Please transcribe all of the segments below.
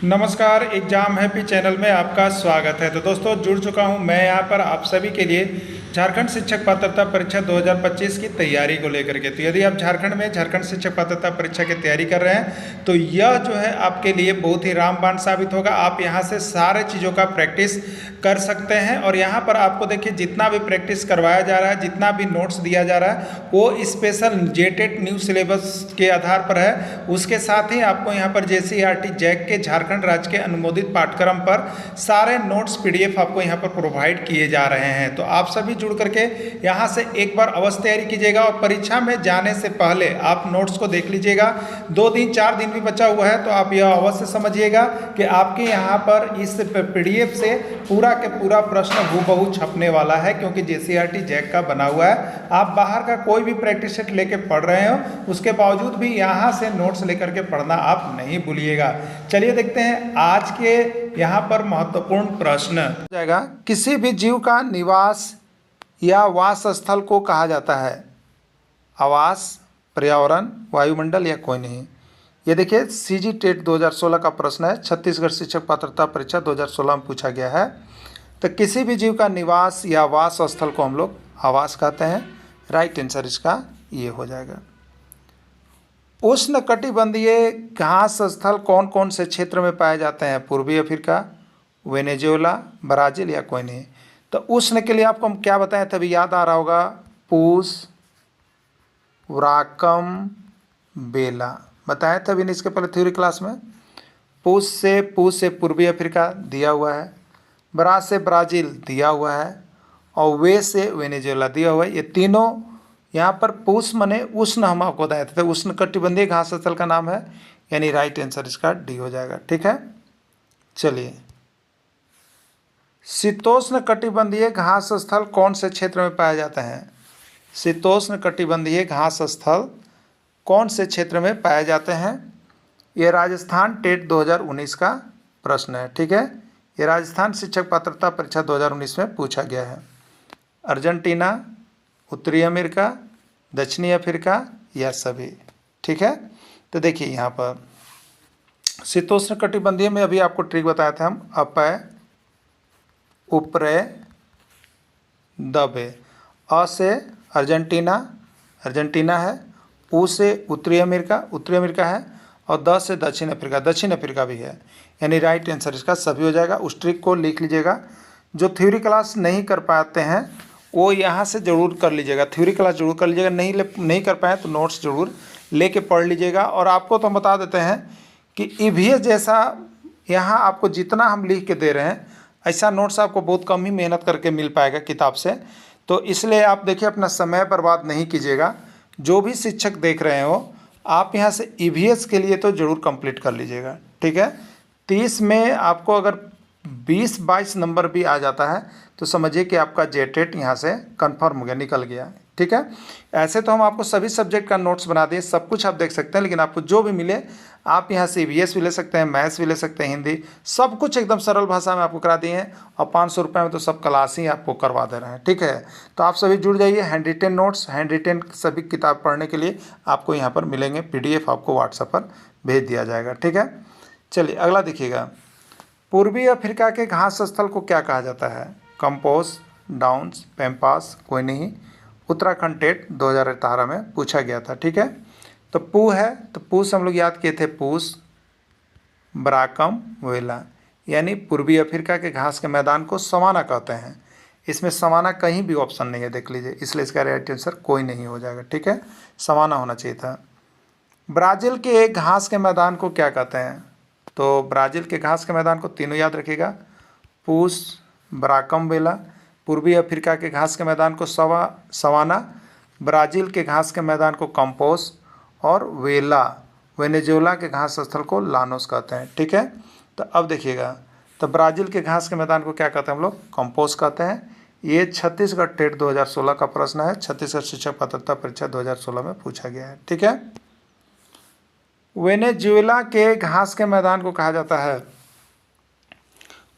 नमस्कार, exam happy channel में आपका स्वागत है। तो दोस्तों जुड़ चुका हूं मैं यहाँ पर आप सभी के लिए झारखंड शिक्षक पात्रता परीक्षा 2025 की तैयारी को लेकर के। तो यदि आप झारखंड में झारखंड शिक्षक पात्रता परीक्षा की तैयारी कर रहे हैं तो यह जो है आपके लिए बहुत ही रामबाण साबित होगा। आप यहाँ से सारे चीज़ों का प्रैक्टिस कर सकते हैं और यहाँ पर आपको देखिए जितना भी प्रैक्टिस करवाया जा रहा है, जितना भी नोट्स दिया जा रहा है वो स्पेशल जेटेट न्यू सिलेबस के आधार पर है। उसके साथ ही आपको यहाँ पर JCERT जैक के झारखंड राज्य के अनुमोदित पाठ्यक्रम पर सारे नोट्स PDF आपको यहाँ पर प्रोवाइड किए जा रहे हैं। तो आप सभी जुड़ करके यहाँ से एक बार अवश्य तैयारी कीजिएगा और परीक्षा में जाने से पहले आप नोट्स को देख लीजिएगा। 2 दिन 4 दिन भी बचा हुआ है तो आप यह अवश्य समझिएगा कि आपके यहाँ पर इस PDF से पूरा के पूरा प्रश्न हूबहू छपने वाला है, क्योंकि JCERT जैक का बना हुआ है। आप बाहर का कोई भी प्रैक्टिस सेट लेके पढ़ रहे हो उसके बावजूद भी यहाँ से नोट्स लेकर के पढ़ना आप नहीं भूलिएगा। चलिए देखते हैं आज के यहाँ पर महत्वपूर्ण प्रश्न जाएगा। किसी भी जीव का निवास या वास स्थल को कहा जाता है आवास, पर्यावरण, वायुमंडल या कोई नहीं। ये देखिए CG टेट 2016 का प्रश्न है, छत्तीसगढ़ शिक्षक पात्रता परीक्षा 2016 में पूछा गया है। तो किसी भी जीव का निवास या वास स्थल को हम लोग आवास कहते हैं। राइट आंसर इसका ये हो जाएगा। उष्णकटिबंधीय घास स्थल कौन कौन से क्षेत्र में पाए जाते हैं? पूर्वी अफ्रीका, वेनेजुएला, ब्राज़ील या कोई नहीं। तो उष्ण के लिए आपको हम क्या बताएं थे, अभी याद आ रहा होगा, पूस, व्राकम, बेला बताया था अभी इसके पहले थ्योरी क्लास में। पूस से पूर्वी अफ्रीका दिया हुआ है, ब्रा से ब्राज़ील दिया हुआ है और वे से वेनेजुएला दिया हुआ है। ये तीनों यहाँ पर पूस मने उष्ण हम आपको बताए थे, उष्ण कटिबंधीय घास स्थल का नाम है, यानी राइट आंसर इसका डी हो जाएगा। ठीक है, चलिए शीतोष्ण कटिबंधीय घास स्थल कौन से क्षेत्र में पाया जाता है? शीतोष्ण कटिबंधीय घास स्थल कौन से क्षेत्र में पाए जाते हैं? ये राजस्थान टेट 2019 का प्रश्न है। ठीक है, ये राजस्थान शिक्षक पात्रता परीक्षा 2019 में पूछा गया है। अर्जेंटीना, उत्तरी अमेरिका, दक्षिणी अफ्रीका या सभी। ठीक है, तो देखिए यहाँ पर शीतोष्ण कटिबंधीय में अभी आपको ट्रिक बताया था हम, अपय, उपरे, दबे। अ से अर्जेंटीना है, उ से उत्तरी अमेरिका है और द से दक्षिण अफ्रीका भी है, यानी राइट आंसर इसका सभी हो जाएगा। उस ट्रिक को लिख लीजिएगा। जो थ्योरी क्लास नहीं कर पाते हैं वो यहाँ से ज़रूर कर लीजिएगा, थ्योरी क्लास जरूर कर लीजिएगा। नहीं कर पाए तो नोट्स ज़रूर लेके पढ़ लीजिएगा। और आपको तो हम बता देते हैं कि EVS जैसा यहाँ आपको जितना हम लिख के दे रहे हैं ऐसा नोट्स आपको बहुत कम ही मेहनत करके मिल पाएगा किताब से। तो इसलिए आप देखिए अपना समय बर्बाद नहीं कीजिएगा। जो भी शिक्षक देख रहे हो आप यहाँ से EVS के लिए तो ज़रूर कंप्लीट कर लीजिएगा। ठीक है, 30 में आपको अगर 20-22 नंबर भी आ जाता है तो समझिए कि आपका जेटेट यहाँ से कंफर्म हो गया, निकल गया। ठीक है, ऐसे तो हम आपको सभी सब्जेक्ट का नोट्स बना दिए, सब कुछ आप देख सकते हैं, लेकिन आपको जो भी मिले आप यहाँ से EVS भी ले सकते हैं, मैथ्स भी ले सकते हैं, हिंदी, सब कुछ एकदम सरल भाषा में आपको करा दिए हैं और 500 रुपये में तो सब क्लास ही आपको करवा दे रहे हैं। ठीक है, तो आप सभी जुड़ जाइए। Hand retain notes, hand retain सभी किताब पढ़ने के लिए आपको यहाँ पर मिलेंगे, PDF आपको व्हाट्सएप पर भेज दिया जाएगा। ठीक है, चलिए अगला देखिएगा। पूर्वी अफ्रीका के घास स्थल को क्या कहा जाता है? कंपोस, डाउन्स, पैम्पास, कोई नहीं। उत्तराखंड टेट 2018 में पूछा गया था। ठीक है, तो पू है, तो पू से हम लोग याद किए थे पूस, ब्राकम, वेला, यानी पूर्वी अफ्रीका के घास के मैदान को सवाना कहते हैं। इसमें सवाना कहीं भी ऑप्शन नहीं है, देख लीजिए, इसलिए इसका राइट आंसर कोई नहीं हो जाएगा। ठीक है, सवाना होना चाहिए था। ब्राज़ील के एक घास के मैदान को क्या कहते हैं? तो ब्राज़ील के घास के मैदान को तीनों याद रखिएगा, पूस, ब्राकम, वेला। पूर्वी अफ्रीका के घास के मैदान को सवाना, ब्राज़ील के घास के मैदान को कंपोस और वेला, वेनेजुएला के घास स्थल को लानोस कहते हैं। ठीक है, तो अब देखिएगा, तो ब्राज़ील के घास के मैदान को क्या कहते हैं हम लोग? कंपोस कहते हैं। ये छत्तीसगढ़ टेट 2016 का प्रश्न है, छत्तीसगढ़ शिक्षक पात्रता परीक्षा 2016 में पूछा गया है। ठीक है, वेनेजुएला के घास के मैदान को कहा जाता है,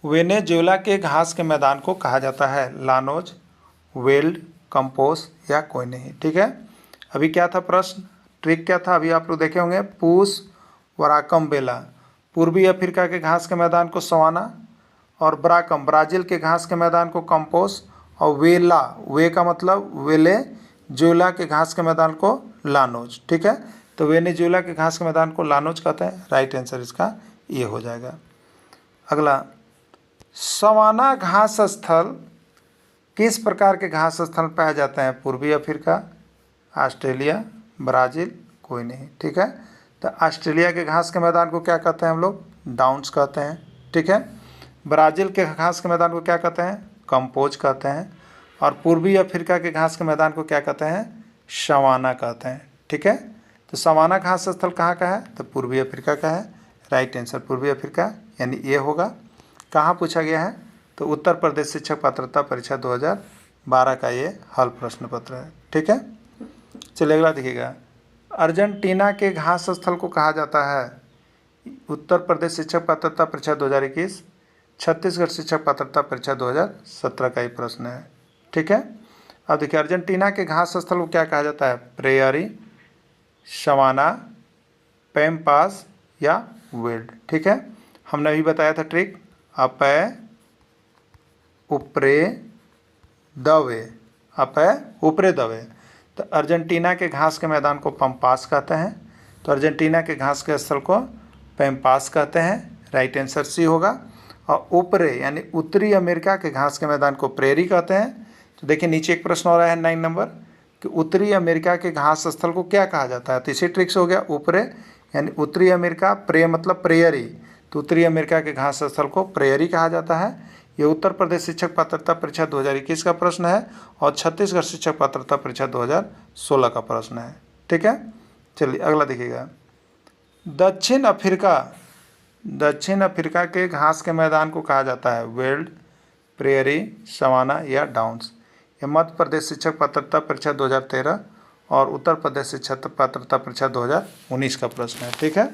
वेनेजुएला के घास के मैदान को कहा जाता है लानोज, वेल्ड, कंपोस या कोई नहीं। ठीक है, अभी क्या था प्रश्न, ट्रिक क्या था, अभी आप लोग देखे होंगे, पूस, वराकम, बेला। पूर्वी अफ्रीका के घास के मैदान को सवाना, और ब्राकम ब्राज़ील के घास के मैदान को कंपोस, और वेला वे का मतलब वेनेजुएला के घास के मैदान को लानोज। ठीक है, तो वेनेजुएला के घास के मैदान को लानोज कहते हैं। राइट आंसर इसका ये हो जाएगा। अगला, सवाना घास स्थल किस प्रकार के घास स्थल पाए जाते हैं? पूर्वी अफ्रीका, ऑस्ट्रेलिया, ब्राज़ील, कोई नहीं। ठीक है, तो ऑस्ट्रेलिया के घास के मैदान को क्या कहते हैं हम लोग? डाउन्स कहते हैं। ठीक है, ब्राज़ील के घास के मैदान को क्या कहते हैं? कंपोज कहते हैं। और पूर्वी अफ्रीका के घास के मैदान को क्या कहते हैं? सवाना कहते हैं। ठीक है, तो सवाना घास स्थल कहाँ का है? तो पूर्वी अफ्रीका का है। राइट आंसर पूर्वी अफ्रीका यानी ये होगा। कहाँ पूछा गया है? तो उत्तर प्रदेश शिक्षक पात्रता परीक्षा 2012 का ये हल प्रश्न पत्र है। ठीक है, चलिए अगला देखिएगा। अर्जेंटीना के घास स्थल को कहा जाता है? उत्तर प्रदेश शिक्षक पात्रता परीक्षा 2021, छत्तीसगढ़ शिक्षक पात्रता परीक्षा 2017 का ही प्रश्न है। ठीक है, अब देखिए अर्जेंटीना के घास स्थल को क्या कहा जाता है? प्रेयरी, सवाना, पैम्पास या विल्ड। ठीक है, हमने अभी बताया था ट्रिक, अपे ऊपरे दवे, अपे ऊपरे दवे। तो अर्जेंटीना के घास के मैदान को पम्पास कहते हैं, तो अर्जेंटीना के घास के स्थल को पैम्पास कहते हैं। राइट आंसर सी होगा। और ऊपरे यानी उत्तरी अमेरिका के घास के मैदान को प्रेरी कहते हैं। तो देखिए नीचे एक प्रश्न हो रहा है 9 नंबर कि उत्तरी अमेरिका के घास स्थल को क्या कहा जाता है? तो इसी ट्रिक से हो गया, ऊपरे यानी उत्तरी अमेरिका, प्रे मतलब प्रेयरी, तो उत्तरी अमेरिका के घास स्थल को प्रेयरी कहा जाता है। ये उत्तर प्रदेश शिक्षक पात्रता परीक्षा 2021 का प्रश्न है और छत्तीसगढ़ शिक्षक पात्रता परीक्षा 2016 का प्रश्न है। ठीक है, चलिए अगला देखिएगा। दक्षिण अफ्रीका के घास के मैदान को कहा जाता है? वेल्ड, प्रेयरी, सवाना या डाउन्स। ये मध्य प्रदेश शिक्षक पात्रता परीक्षा 2013 और उत्तर प्रदेश शिक्षक पात्रता परीक्षा 2019 का प्रश्न है। ठीक है,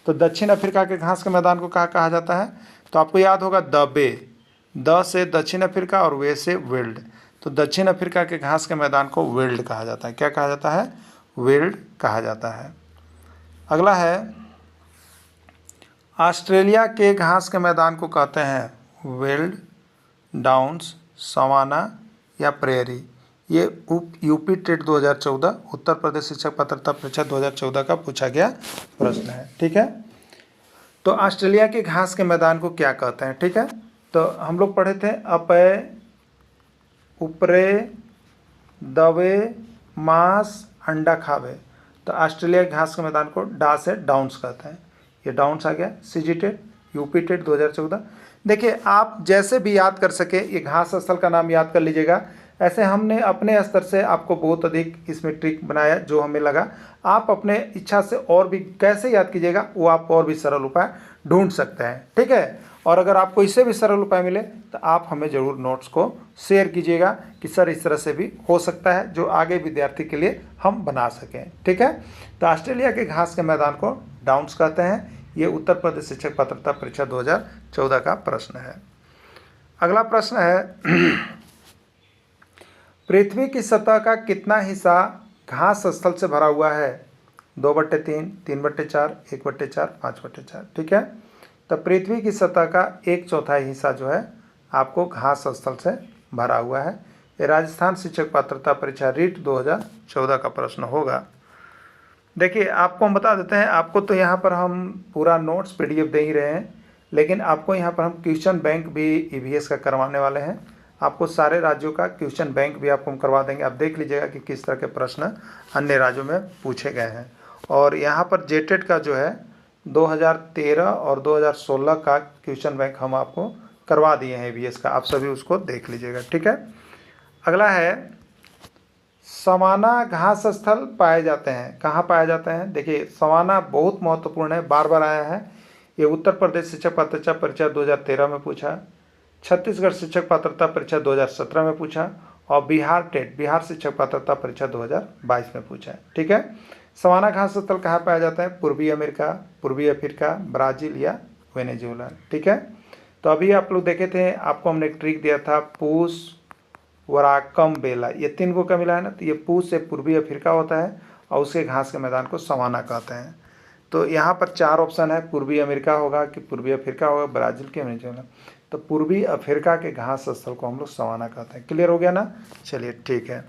तो दक्षिण अफ्रीका के घास के मैदान को कहा जाता है? तो आपको याद होगा द से दक्षिण अफ्रीका और वे से वेल्ड। तो दक्षिण अफ्रीका के घास के मैदान को वेल्ड कहा जाता है। क्या कहा जाता है? वेल्ड कहा जाता है। अगला है, ऑस्ट्रेलिया के घास के मैदान को कहते हैं वेल्ड, डाउन्स, सवाना या प्रेयरी। ये यूपी टेट 2014 उत्तर प्रदेश शिक्षक पात्रता परीक्षा 2014 का पूछा गया प्रश्न है। ठीक है, तो ऑस्ट्रेलिया के घास के मैदान को क्या कहते हैं? ठीक है, तो हम लोग पढ़े थे अपे ऊपरे दवे मांस अंडा खावे। तो ऑस्ट्रेलिया के घास के मैदान को डा से डाउन्स कहते हैं। ये डाउन्स आ गया। CG TET, UP TET 2014। देखिए आप जैसे भी याद कर सके ये घास स्थल का नाम याद कर लीजिएगा। ऐसे हमने अपने स्तर से आपको बहुत अधिक इसमें ट्रिक बनाया जो हमें लगा। आप अपने इच्छा से और भी कैसे याद कीजिएगा वो आप और भी सरल उपाय ढूंढ सकते हैं। ठीक है, और अगर आपको इससे भी सरल उपाय मिले तो आप हमें ज़रूर नोट्स को शेयर कीजिएगा कि सर इस तरह से भी हो सकता है, जो आगे विद्यार्थी के लिए हम बना सकें। ठीक है, तो ऑस्ट्रेलिया के घास के मैदान को डाउन्स कहते हैं। ये उत्तर प्रदेश शिक्षक पात्रता परीक्षा 2014 का प्रश्न है। अगला प्रश्न है, पृथ्वी की सतह का कितना हिस्सा घास स्थल से भरा हुआ है? 2/3, 3/4, 1/4, 5/4। ठीक है, तो पृथ्वी की सतह का 1/4 हिस्सा जो है आपको घास स्थल से भरा हुआ है। ये राजस्थान शिक्षक पात्रता परीक्षा रीट 2014 का प्रश्न होगा। देखिए आपको हम बता देते हैं, आपको तो यहाँ पर हम पूरा नोट्स PDF दे ही रहे हैं, लेकिन आपको यहाँ पर हम क्वेश्चन बैंक भी EVS का करवाने वाले हैं। आपको सारे राज्यों का क्वेश्चन बैंक भी आपको हम करवा देंगे। आप देख लीजिएगा कि किस तरह के प्रश्न अन्य राज्यों में पूछे गए हैं। और यहाँ पर जेटेट का जो है 2013 और 2016 का क्वेश्चन बैंक हम आपको करवा दिए हैं EVS का, आप सभी उसको देख लीजिएगा। ठीक है, अगला है, सवाना घास स्थल पाए जाते हैं? कहाँ पाए जाते हैं? देखिए सवाना बहुत महत्वपूर्ण है, बार बार आया है। ये उत्तर प्रदेश शिक्षक पात्रता परीक्षा 2013 में पूछा, छत्तीसगढ़ शिक्षक पात्रता परीक्षा 2017 में पूछा और बिहार शिक्षक पात्रता परीक्षा 2022 में पूछा है। ठीक है, सवाना घास स्थल कहाँ पाया जाता है? पूर्वी अमेरिका, पूर्वी अफ्रीका, ब्राज़ील या वेनेजुएला। ठीक है, तो अभी आप लोग देखे थे, आपको हमने एक ट्रिक दिया था, पूस, वराकम, बेला, ये 3 को क्या मिला है ना? तो ये पूस से पूर्वी अफ्रीका होता है और उसके घास के मैदान को सवाना कहते हैं। तो यहाँ पर 4 ऑप्शन है, पूर्वी अमेरिका होगा कि पूर्वी अफ्रीका होगा, ब्राज़ील के वेनेजुएला। तो पूर्वी अफ्रीका के घास स्थल को हम लोग सवाना कहते हैं। क्लियर हो गया ना? चलिए ठीक है।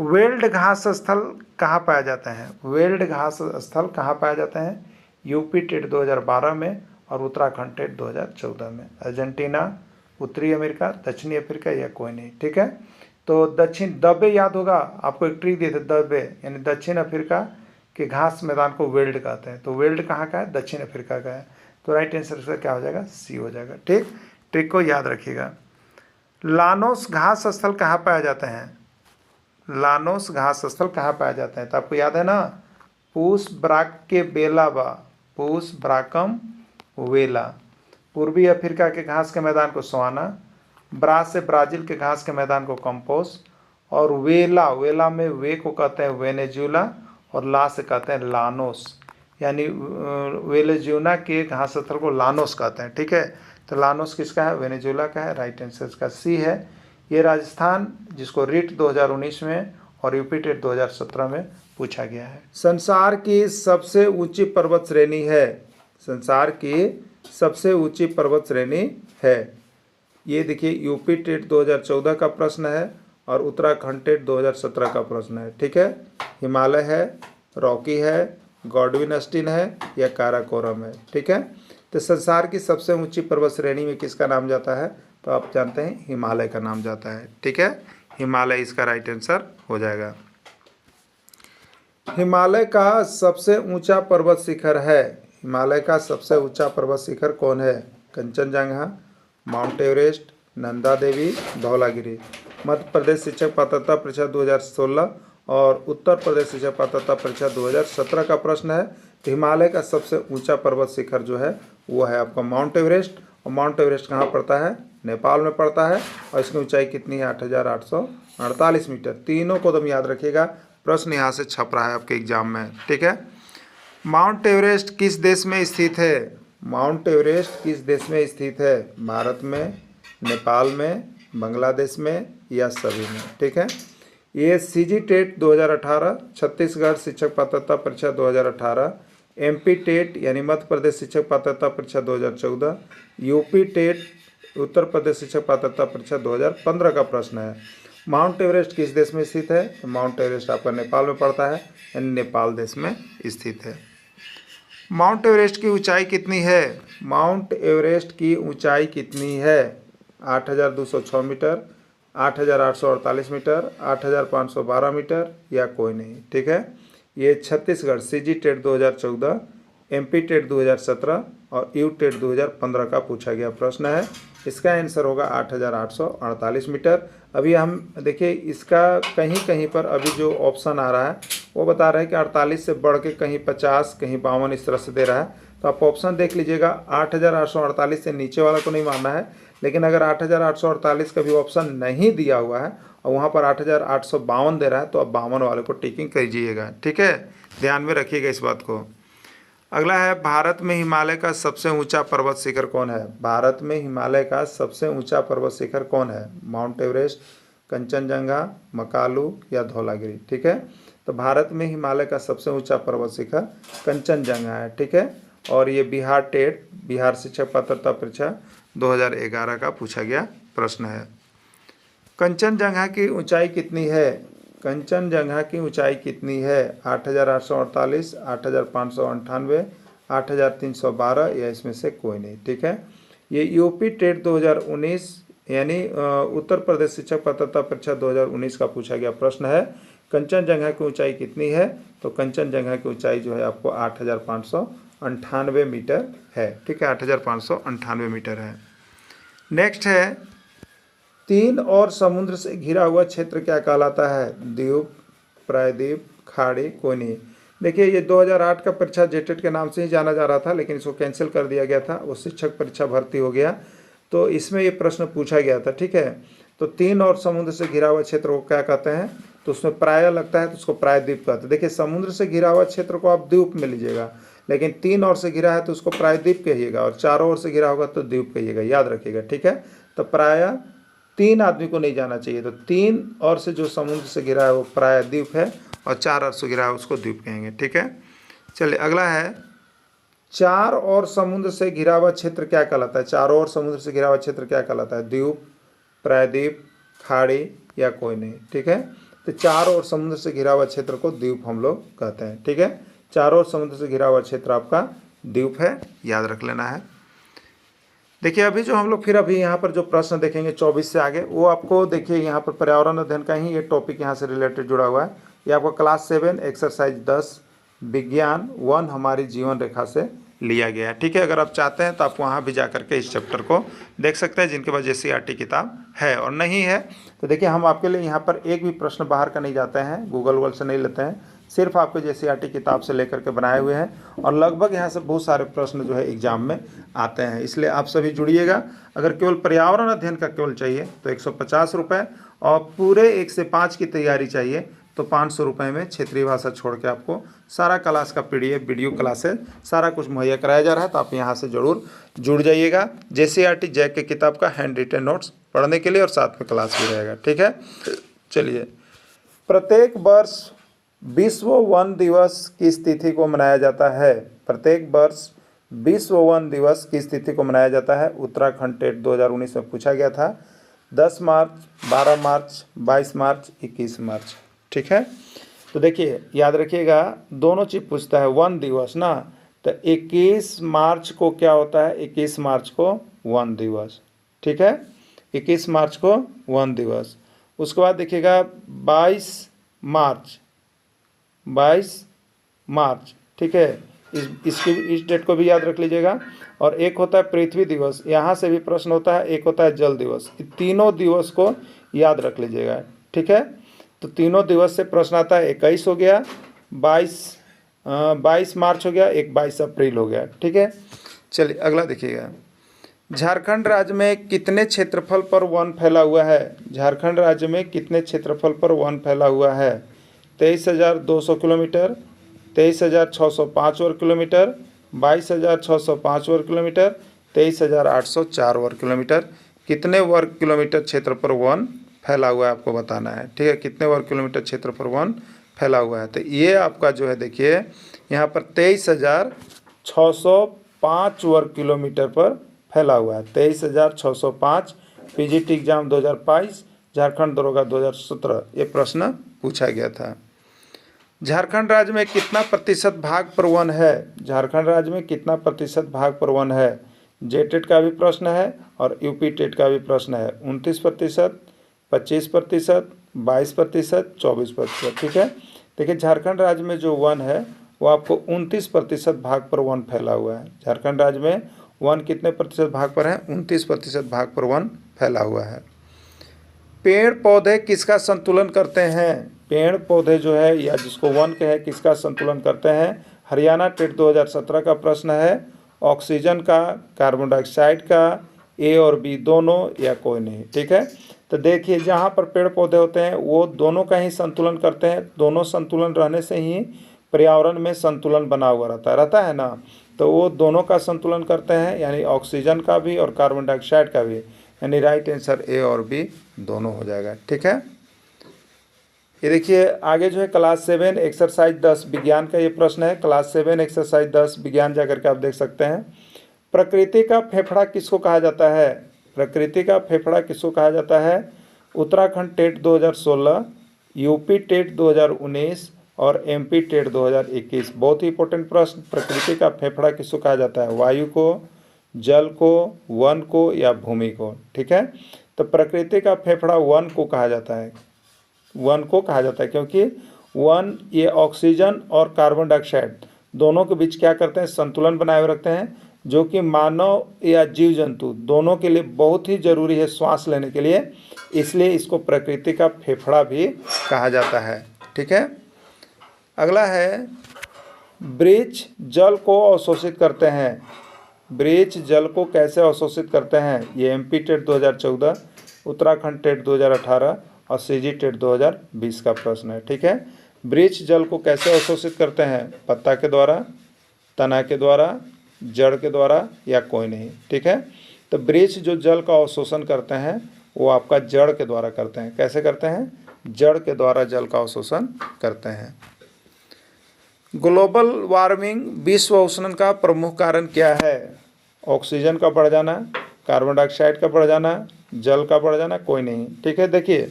वेल्ड घास स्थल कहाँ पाए जाते हैं? वेल्ड घास स्थल कहाँ पाए जाते हैं? यूपी टेट 2012 में और उत्तराखंड टेट 2014 में। अर्जेंटीना, उत्तरी अमेरिका, दक्षिणी अफ्रीका या कोई नहीं। ठीक है, तो दक्षिण दबे याद होगा आपको, एक ट्रिक दिए थे दबे, यानी दक्षिण अफ्रीका के घास मैदान को वेल्ड कहते हैं। तो वेल्ड कहाँ का है? दक्षिण अफ्रीका का है। तो राइट आंसर इसका क्या हो जाएगा? सी हो जाएगा। ठीक, ट्रिक को याद रखिएगा। लानोस घास स्थल कहाँ पाए जाते हैं? लानोस घास स्थल कहाँ पाए जाते हैं? तो आपको याद है ना, पूस ब्राक के बेला बा, पूस ब्राकम वेला। पूर्वी अफ्रीका के घास के मैदान को सवाना, ब्रा से ब्राज़ील के घास के मैदान को कंपोस, और वेला, वेला में वे को कहते हैं वेनेजुएला और ला से कहते हैं लानोस, यानी वेनेजुएला के घास स्थल को लानोस कहते हैं। ठीक है, तो लानोस किसका है? वेनेजुएला का है। राइट आंसर इसका सी है। ये राजस्थान, जिसको रिट 2019 में और यूपी टेट 2017 में पूछा गया है। संसार की सबसे ऊंची पर्वत श्रेणी है, संसार की सबसे ऊंची पर्वत श्रेणी है। ये देखिए, यूपी टेट 2014 का प्रश्न है और उत्तराखंड टेट 2017 का प्रश्न है। ठीक है, हिमालय है, रॉकी है, गॉडविन अस्टीन है या काराकोरम है। ठीक है, तो संसार की सबसे ऊंची पर्वत श्रेणी में किसका नाम जाता है? तो आप जानते हैं हिमालय का नाम जाता है। ठीक है, हिमालय इसका राइट आंसर हो जाएगा। हिमालय का सबसे ऊंचा पर्वत शिखर है, हिमालय का सबसे ऊंचा पर्वत शिखर कौन है? Kanchenjunga, mount Everest, Nanda Devi, Dhaulagiri. मध्य प्रदेश शिक्षक पात्रता परीक्षा 2016 और उत्तर प्रदेश शिक्षक पात्रता परीक्षा 2017 का प्रश्न है। तो हिमालय का सबसे ऊंचा पर्वत शिखर जो है वो है आपका माउंट एवरेस्ट। और माउंट एवरेस्ट कहाँ पड़ता है? नेपाल में पड़ता है। और इसकी ऊंचाई कितनी है? 8,848 मीटर। तीनों को तुम याद रखिएगा, प्रश्न यहाँ से छप रहा है आपके एग्जाम में। ठीक है, माउंट एवरेस्ट किस देश में स्थित है? माउंट एवरेस्ट किस देश में स्थित है? भारत में, नेपाल में, बांग्लादेश में या सभी में। ठीक है, ये सीजी टेट 2018, छत्तीसगढ़ शिक्षक पात्रता परीक्षा 2018, एमपी टेट यानी मध्य प्रदेश शिक्षक पात्रता परीक्षा 2014, यूपी टेट उत्तर प्रदेश शिक्षक पात्रता परीक्षा 2015 का प्रश्न है। माउंट एवरेस्ट किस देश में स्थित है? तो माउंट एवरेस्ट आपका नेपाल में पड़ता है, यानी नेपाल देश में स्थित है। माउंट एवरेस्ट की ऊंचाई कितनी है? माउंट एवरेस्ट की ऊंचाई कितनी है? 8,206 मीटर, 8,848 मीटर, 8,512 मीटर या कोई नहीं। ठीक है, ये Chhattisgarh CG TET 2014, MP TET 2017 और यू टेट 2015 का पूछा गया प्रश्न है। इसका आंसर होगा 8,848 मीटर। अभी हम देखिए, इसका कहीं कहीं पर अभी जो ऑप्शन आ रहा है वो बता रहा है कि 48 से बढ़ के कहीं 50, कहीं 52 इस तरह से दे रहा है। तो आप ऑप्शन देख लीजिएगा, 8,848 से नीचे वाला को नहीं मानना है, लेकिन अगर 8,848 का भी ऑप्शन नहीं दिया हुआ है और वहाँ पर 8,852 दे रहा है तो आप 52 वाले को टिकिंग कीजिएगा। ठीक है, ध्यान में रखिएगा इस बात को। अगला है, भारत में हिमालय का सबसे ऊंचा पर्वत शिखर कौन है? भारत में हिमालय का सबसे ऊंचा पर्वत शिखर कौन है? माउंट एवरेस्ट, कंचनजंगा, मकालू या धौलागिरी। ठीक है, तो भारत में हिमालय का सबसे ऊंचा पर्वत शिखर कंचनजंगा है। ठीक है, और ये बिहार टेट, बिहार शिक्षक पात्रता परीक्षा 2011 का पूछा गया प्रश्न है। कंचनजंगा की ऊंचाई कितनी है? कंचनजंगा की ऊंचाई कितनी है? 8,848, 8,598, 8,312 या इसमें से कोई नहीं। ठीक है, ये यूपी टेट 2019 यानी उत्तर प्रदेश शिक्षक पात्रता परीक्षा 2019 का पूछा गया प्रश्न है। कंचनजंगा की ऊंचाई कितनी है? तो कंचनजंगा की ऊंचाई जो है आपको 8,598 मीटर है। ठीक है, 8,598 मीटर है। नेक्स्ट है, 3 और समुद्र से घिरा हुआ क्षेत्र क्या कहलाता है? द्वीप, प्रायद्वीप, खाड़ी, कोई नहीं। देखिए, ये 2008 का परीक्षा जेटेट के नाम से ही जाना जा रहा था, लेकिन इसको कैंसिल कर दिया गया था, वो शिक्षक परीक्षा भर्ती हो गया, तो इसमें ये प्रश्न पूछा गया था। ठीक है, तो 3 और समुद्र से घिरा हुआ क्षेत्र को क्या कहते हैं? तो उसमें प्राय लगता है तो उसको प्रायद्वीप कहते हैं। देखिए, समुद्र से घिरा हुआ क्षेत्र को आप द्वीप में लीजिएगा, लेकिन 3 ओर से घिरा है तो उसको प्रायद्वीप कहिएगा, और 4 ओर से घिरा होगा तो द्वीप कहिएगा, याद रखिएगा। ठीक है, तो प्राय 3 आदमी को नहीं जाना चाहिए, तो 3 ओर से जो समुद्र से घिरा है वो प्रायद्वीप है, और 4 ओर से घिरा है उसको द्वीप कहेंगे। ठीक है, चलिए अगला है, चार और समुद्र से घिरा हुआ क्षेत्र क्या कहलाता है? चारों ओर समुद्र से घिरा हुआ क्षेत्र क्या कहलाता है? द्वीप, प्रायद्वीप, खाड़ी या कोई नहीं। ठीक है, तो चारों ओर समुद्र से घिरा हुआ क्षेत्र को द्वीप हम लोग कहते हैं। ठीक है, चारों ओर समुद्र से घिरा हुआ क्षेत्र आपका द्वीप है, याद रख लेना है। देखिए अभी जो हम लोग फिर अभी यहाँ पर जो प्रश्न देखेंगे 24 से आगे, वो आपको देखिए यहाँ पर पर्यावरण अध्ययन का ही ये टॉपिक यहाँ से रिलेटेड जुड़ा हुआ है। ये आपको क्लास 7 एक्सरसाइज 10 विज्ञान 1 हमारी जीवन रेखा से लिया गया है। ठीक है, अगर आप चाहते हैं तो आप वहाँ भी जा करके इस चैप्टर को देख सकते हैं, जिनके पास JCERT किताब है, और नहीं है तो देखिए हम आपके लिए यहाँ पर एक भी प्रश्न बाहर का नहीं जाते हैं, गूगल से नहीं लेते हैं, सिर्फ आपको JCERT किताब से लेकर के बनाए हुए हैं, और लगभग यहाँ से बहुत सारे प्रश्न जो है एग्जाम में आते हैं। इसलिए आप सभी जुड़िएगा। अगर केवल पर्यावरण अध्ययन का केवल चाहिए तो 150 रुपये, और पूरे 1 से 5 की तैयारी चाहिए तो 500 रुपये में क्षेत्रीय भाषा छोड़ के आपको सारा क्लास का PDF वीडियो क्लासेस सारा कुछ मुहैया कराया जा रहा है। तो आप यहाँ से ज़रूर जुड़ जाइएगा। JCERT जैक के किताब का हैंड रिटन नोट्स पढ़ने के लिए, और साथ में क्लास भी रहेगा। ठीक है, चलिए, प्रत्येक वर्ष विश्व वन दिवस किस तिथि को मनाया जाता है? प्रत्येक वर्ष विश्व वन दिवस किस तिथि को मनाया जाता है? उत्तराखंड टेट 2019 में पूछा गया था। 10 मार्च, 12 मार्च, 22 मार्च, 21 मार्च। ठीक है, तो देखिए याद रखिएगा, दोनों चीज़ पूछता है। वन दिवस ना, तो 21 मार्च को क्या होता है? 21 मार्च को वन दिवस। ठीक है, 21 मार्च को वन दिवस। उसके बाद देखिएगा 22 मार्च, 22 मार्च। ठीक है, इस डेट को भी याद रख लीजिएगा। और एक होता है पृथ्वी दिवस, यहाँ से भी प्रश्न होता है। एक होता है जल दिवस। तीनों दिवस को याद रख लीजिएगा। ठीक है, तो तीनों दिवस से प्रश्न आता है। 21 हो गया, 22 मार्च हो गया, एक 22 अप्रैल हो गया। ठीक है, चलिए अगला देखिएगा, झारखंड राज्य में कितने क्षेत्रफल पर वन फैला हुआ है? झारखंड राज्य में कितने क्षेत्रफल पर वन फैला हुआ है? 23,200 किलोमीटर, 23,605 वर्ग किलोमीटर, 22,605 वर्ग किलोमीटर, 23,804 वर्ग किलोमीटर। कितने वर्ग किलोमीटर क्षेत्र पर वन फैला हुआ है आपको बताना है। ठीक है, कितने वर्ग किलोमीटर क्षेत्र पर वन फैला हुआ है? तो ये आपका जो है देखिए यहाँ पर 23,605 वर्ग किलोमीटर पर फैला हुआ है। 23,605। PGT एग्जाम 2022, झारखंड दरोगा 2017 ये प्रश्न पूछा गया था। झारखंड राज्य में कितना प्रतिशत भाग पर वन है? झारखंड राज्य में कितना प्रतिशत भाग पर वन है? JTET का भी प्रश्न है और UP टेट का भी प्रश्न है। 29%, 25%, 22%, 24%। ठीक है, देखिए झारखंड राज्य में जो वन है वो आपको 29% भाग पर वन फैला हुआ है। झारखंड राज्य में वन कितने प्रतिशत भाग पर है? 29% भाग पर वन फैला हुआ है। पेड़ पौधे किसका संतुलन करते हैं? पेड़ पौधे जो है या जिसको वन कहे, किसका संतुलन करते हैं? हरियाणा टेट 2017 का प्रश्न है। ऑक्सीजन का, कार्बन डाइऑक्साइड का, A और B दोनों या कोई नहीं। ठीक है, तो देखिए जहाँ पर पेड़ पौधे होते हैं वो दोनों का ही संतुलन करते हैं। दोनों संतुलन रहने से ही पर्यावरण में संतुलन बना हुआ रहता है ना, तो वो दोनों का संतुलन करते हैं, यानी ऑक्सीजन का भी और कार्बन डाइऑक्साइड का भी, यानी राइट आंसर A और B दोनों हो जाएगा। ठीक है, ये देखिए आगे जो है क्लास 7 एक्सरसाइज 10 विज्ञान का ये प्रश्न है। क्लास 7 एक्सरसाइज 10 विज्ञान जाकर के आप देख सकते हैं। प्रकृति का फेफड़ा किसको कहा जाता है? प्रकृति का फेफड़ा किसको कहा जाता है? उत्तराखंड टेट 2016, UP टेट 2019 और MP टेट 2021। बहुत ही इंपॉर्टेंट प्रश्न। प्रकृति का फेफड़ा किसको कहा जाता है? वायु को, जल को, वन को या भूमि को? ठीक है, तो प्रकृति का फेफड़ा वन को कहा जाता है। वन को कहा जाता है क्योंकि वन ये ऑक्सीजन और कार्बन डाइऑक्साइड दोनों के बीच क्या करते हैं? संतुलन बनाए हुए रखते हैं, जो कि मानव या जीव जंतु दोनों के लिए बहुत ही ज़रूरी है श्वास लेने के लिए। इसलिए इसको प्रकृति का फेफड़ा भी कहा जाता है। ठीक है, अगला है, वृक्ष जल को अवशोषित करते हैं। वृक्ष जल को कैसे अवशोषित करते हैं? ये MP टेट 2014, उत्तराखंड टेट 2018 और CG टेट 2020 का प्रश्न है। ठीक है, वृक्ष जल को कैसे अवशोषित करते हैं? पत्ता के द्वारा, तना के द्वारा, जड़ के द्वारा या कोई नहीं। ठीक है, तो वृक्ष जो जल का अवशोषण करते हैं वो आपका जड़ के द्वारा करते हैं। कैसे करते हैं? जड़ के द्वारा जल का अवशोषण करते हैं। ग्लोबल वार्मिंग विश्व उष्णन का प्रमुख कारण क्या है? ऑक्सीजन का बढ़ जाना, कार्बन डाइऑक्साइड का बढ़ जाना, जल का बढ़ जाना, कोई नहीं। ठीक है, देखिए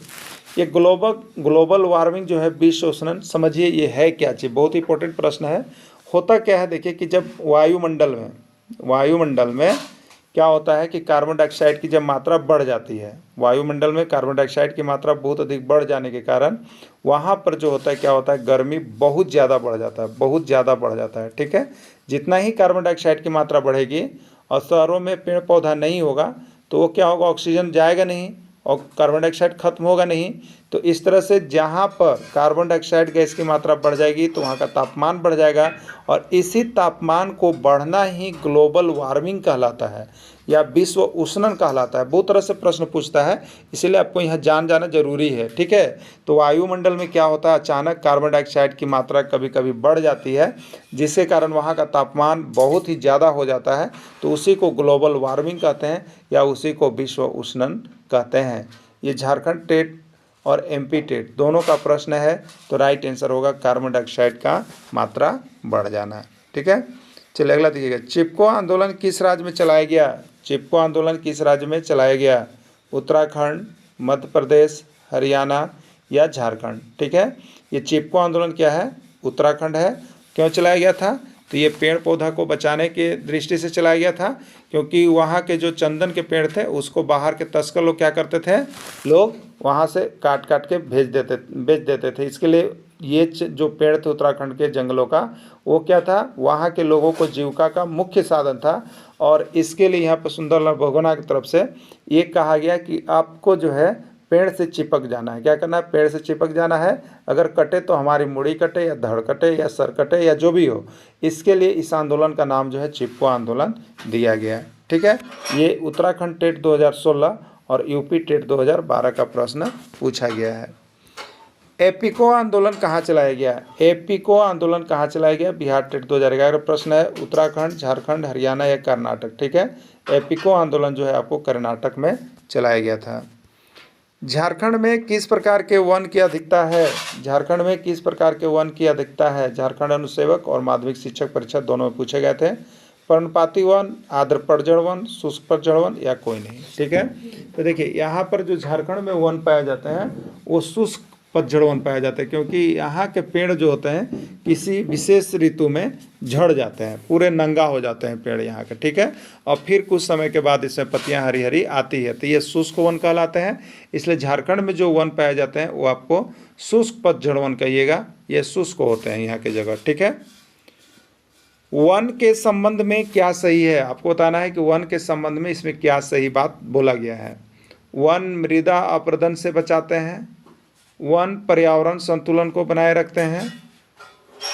ये ग्लोबल वार्मिंग जो है विश्व उष्णन, समझिए ये है क्या चीज़, बहुत इंपॉर्टेंट प्रश्न है। होता क्या है, देखिए कि जब वायुमंडल में क्या होता है कि कार्बन डाइऑक्साइड की जब मात्रा बढ़ जाती है, वायुमंडल में कार्बन डाइऑक्साइड की मात्रा बहुत अधिक बढ़ जाने के कारण वहाँ पर जो होता है क्या होता है, गर्मी बहुत ज़्यादा बढ़ जाता है, बहुत ज़्यादा बढ़ जाता है। ठीक है, जितना ही कार्बन डाइऑक्साइड की मात्रा बढ़ेगी और शहरों में पेड़ पौधा नहीं होगा तो वो क्या होगा, ऑक्सीजन जाएगा नहीं और कार्बन डाइऑक्साइड खत्म होगा नहीं। तो इस तरह से जहाँ पर कार्बन डाइऑक्साइड गैस की मात्रा बढ़ जाएगी तो वहाँ का तापमान बढ़ जाएगा और इसी तापमान को बढ़ना ही ग्लोबल वार्मिंग कहलाता है या विश्व उष्णन कहलाता है। बहुत तरह से प्रश्न पूछता है, इसीलिए आपको यहाँ जाना जरूरी है। ठीक है, तो वायुमंडल में क्या होता है, अचानक कार्बन डाइऑक्साइड की मात्रा कभी कभी बढ़ जाती है जिसके कारण वहाँ का तापमान बहुत ही ज़्यादा हो जाता है, तो उसी को ग्लोबल वार्मिंग कहते हैं या उसी को विश्व उष्णन कहते हैं। ये झारखंड टेट और एमपी टेट दोनों का प्रश्न है, तो राइट आंसर होगा कार्बन डाइऑक्साइड का मात्रा बढ़ जाना। ठीक है, चलिए अगला देखिएगा, चिपको आंदोलन किस राज्य में चलाया गया? चिपको आंदोलन किस राज्य में चलाया गया? उत्तराखंड, मध्य प्रदेश, हरियाणा या झारखंड? ठीक है, ये चिपको आंदोलन क्या है, उत्तराखंड है। क्यों चलाया गया था? तो ये पेड़ पौधा को बचाने के दृष्टि से चलाया गया था, क्योंकि वहाँ के जो चंदन के पेड़ थे उसको बाहर के तस्कर लोग क्या करते थे, लोग वहाँ से काट काट के बेच देते थे। इसके लिए ये जो पेड़ थे उत्तराखंड के जंगलों का, वो क्या था, वहाँ के लोगों को जीविका का मुख्य साधन था। और इसके लिए यहाँ पर सुंदरलाल बहुगुणा की तरफ से ये कहा गया कि आपको जो है पेड़ से चिपक जाना है। क्या करना है, पेड़ से चिपक जाना है, अगर कटे तो हमारी मुड़ी कटे या धड़ कटे या सर कटे या जो भी हो। इसके लिए इस आंदोलन का नाम जो है चिपको आंदोलन दिया गया है। ठीक है, ये उत्तराखंड टेट 2016 और यूपी टेट 2012 का प्रश्न पूछा गया है। एपिको आंदोलन कहाँ चलाया गया? एपिको आंदोलन कहाँ चलाया गया? बिहार टेट 2011 प्रश्न है। उत्तराखंड, झारखंड, हरियाणा या कर्नाटक? ठीक है, एपिको आंदोलन जो है आपको कर्नाटक में चलाया गया था। झारखंड में किस प्रकार के वन की अधिकता है? झारखंड में किस प्रकार के वन की अधिकता है? झारखंड अनुसेवक और माध्यमिक शिक्षक परीक्षा दोनों में पूछे गए थे। पर्णपाती वन, आर्द्र पर्जन्य वन, शुष्क पर्जन्य वन या कोई नहीं। ठीक है, तो देखिए यहाँ पर जो झारखंड में वन पाए जाते हैं वो शुष्क पतझड़ वन पाया जाता है, क्योंकि यहाँ के पेड़ जो होते हैं किसी विशेष ऋतु में झड़ जाते हैं, पूरे नंगा हो जाते हैं पेड़ यहाँ के। ठीक है, और फिर कुछ समय के बाद इसमें पत्तियाँ हरी हरी आती है, तो ये शुष्क वन कहलाते हैं। इसलिए झारखंड में जो वन पाए जाते हैं वो आपको शुष्क पतझड़ वन कहिएगा, ये शुष्क होते हैं यहाँ की जगह। ठीक है, वन के संबंध में क्या सही है, आपको बताना है कि वन के संबंध में इसमें क्या सही बात बोला गया है। वन मृदा अपरदन से बचाते हैं, वन पर्यावरण संतुलन को बनाए रखते हैं,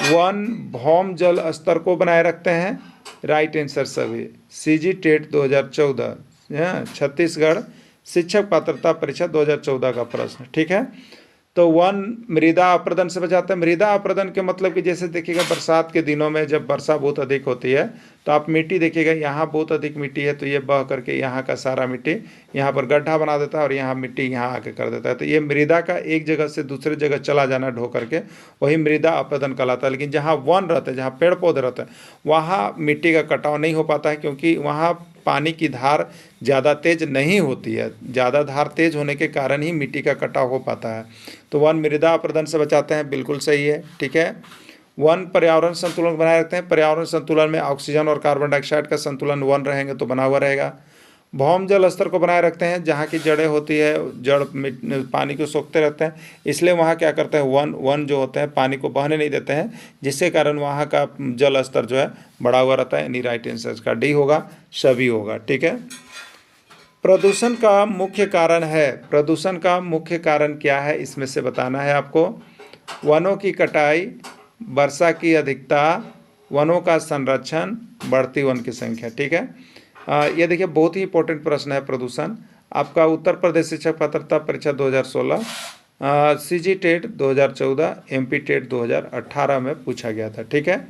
वन भौम जल स्तर को बनाए रखते हैं। राइट आंसर सभी। सीजी टेट 2014 छत्तीसगढ़ शिक्षक पात्रता परीक्षा 2014 का प्रश्न। ठीक है, तो वन मृदा अपरदन से बचाते हैं। मृदा अपरदन के मतलब कि जैसे देखिएगा बरसात के दिनों में जब वर्षा बहुत अधिक होती है तो आप मिट्टी देखिएगा, यहाँ बहुत अधिक मिट्टी है तो ये बह करके यहाँ का सारा मिट्टी यहाँ पर गड्ढा बना देता है और यहाँ मिट्टी यहाँ आके कर देता है। तो ये मृदा का एक जगह से दूसरे जगह चला जाना ढो करके वही मृदा अपरदन कहलाता है। लेकिन जहाँ वन रहते हैं, जहाँ पेड़ पौधे रहते हैं, वहाँ मिट्टी का कटाव नहीं हो पाता है, क्योंकि वहाँ पानी की धार ज़्यादा तेज नहीं होती है। ज़्यादा धार तेज होने के कारण ही मिट्टी का कटाव हो पाता है। तो वन मृदा अपरदन से बचाते हैं, बिल्कुल सही है। ठीक है, वन पर्यावरण संतुलन बनाए रखते हैं। पर्यावरण संतुलन में ऑक्सीजन और कार्बन डाइऑक्साइड का संतुलन वन रहेंगे तो बना हुआ रहेगा। भौम जल स्तर को बनाए रखते हैं, जहाँ की जड़ें होती है जड़ पानी को सोखते रहते हैं, इसलिए वहाँ क्या करते हैं वन जो होते हैं पानी को बहने नहीं देते हैं, जिससे कारण वहाँ का जल स्तर जो है बढ़ा हुआ रहता है। यानी राइट आंसर इसका डी होगा, सभी होगा। ठीक है, प्रदूषण का मुख्य कारण है। प्रदूषण का मुख्य कारण क्या है, इसमें से बताना है आपको। वनों की कटाई, वर्षा की अधिकता, वनों का संरक्षण, बढ़ती वन की संख्या। ठीक है, ये देखिए बहुत ही इंपॉर्टेंट प्रश्न है प्रदूषण। आपका उत्तर प्रदेश शिक्षक पात्रता परीक्षा 2016, सीजी टेट 2014, एमपी टेट 2018 में पूछा गया था। ठीक है,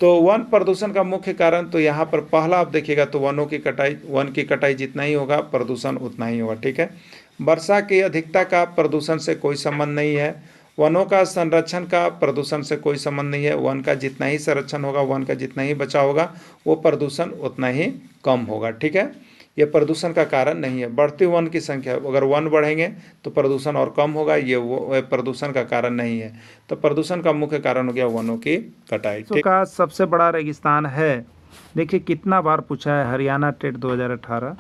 तो वन प्रदूषण का मुख्य कारण, तो यहाँ पर पहला आप देखिएगा तो वन की कटाई जितना ही होगा प्रदूषण उतना ही होगा। ठीक है, वर्षा की अधिकता का प्रदूषण से कोई संबंध नहीं है। वनों का संरक्षण का प्रदूषण से कोई संबंध नहीं है। वन का जितना ही संरक्षण होगा, वन का जितना ही बचाव होगा, वो प्रदूषण उतना ही कम होगा। ठीक है, ये प्रदूषण का कारण नहीं है। बढ़ती वन की संख्या, अगर वन बढ़ेंगे तो प्रदूषण और कम होगा, ये वो प्रदूषण का कारण नहीं है। तो प्रदूषण का मुख्य कारण हो गया वनों की कटाई। विश्व का सबसे बड़ा रेगिस्तान है, देखिए कितना बार पूछा है। Haryana TET 2018,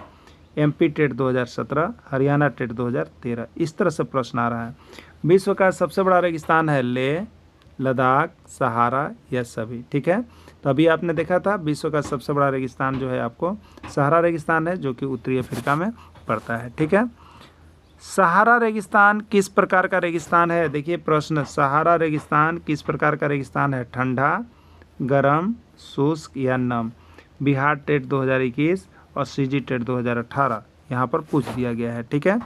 MP TET 2017, Haryana TET 2013, इस तरह से प्रश्न आ रहा है। विश्व का सबसे बड़ा रेगिस्तान है लेह, लद्दाख, सहारा या सभी। ठीक है, तो अभी आपने देखा था विश्व का सबसे बड़ा रेगिस्तान जो है आपको सहारा रेगिस्तान है, जो कि उत्तरी अफ्रीका में पड़ता है। ठीक है, सहारा रेगिस्तान किस प्रकार का रेगिस्तान है? देखिए प्रश्न, सहारा रेगिस्तान किस प्रकार का रेगिस्तान है? ठंडा, गर्म, शुष्क या नम? बिहार टेट 2021 और सीजी टेट 2018 यहाँ पर पूछ दिया गया है। ठीक है,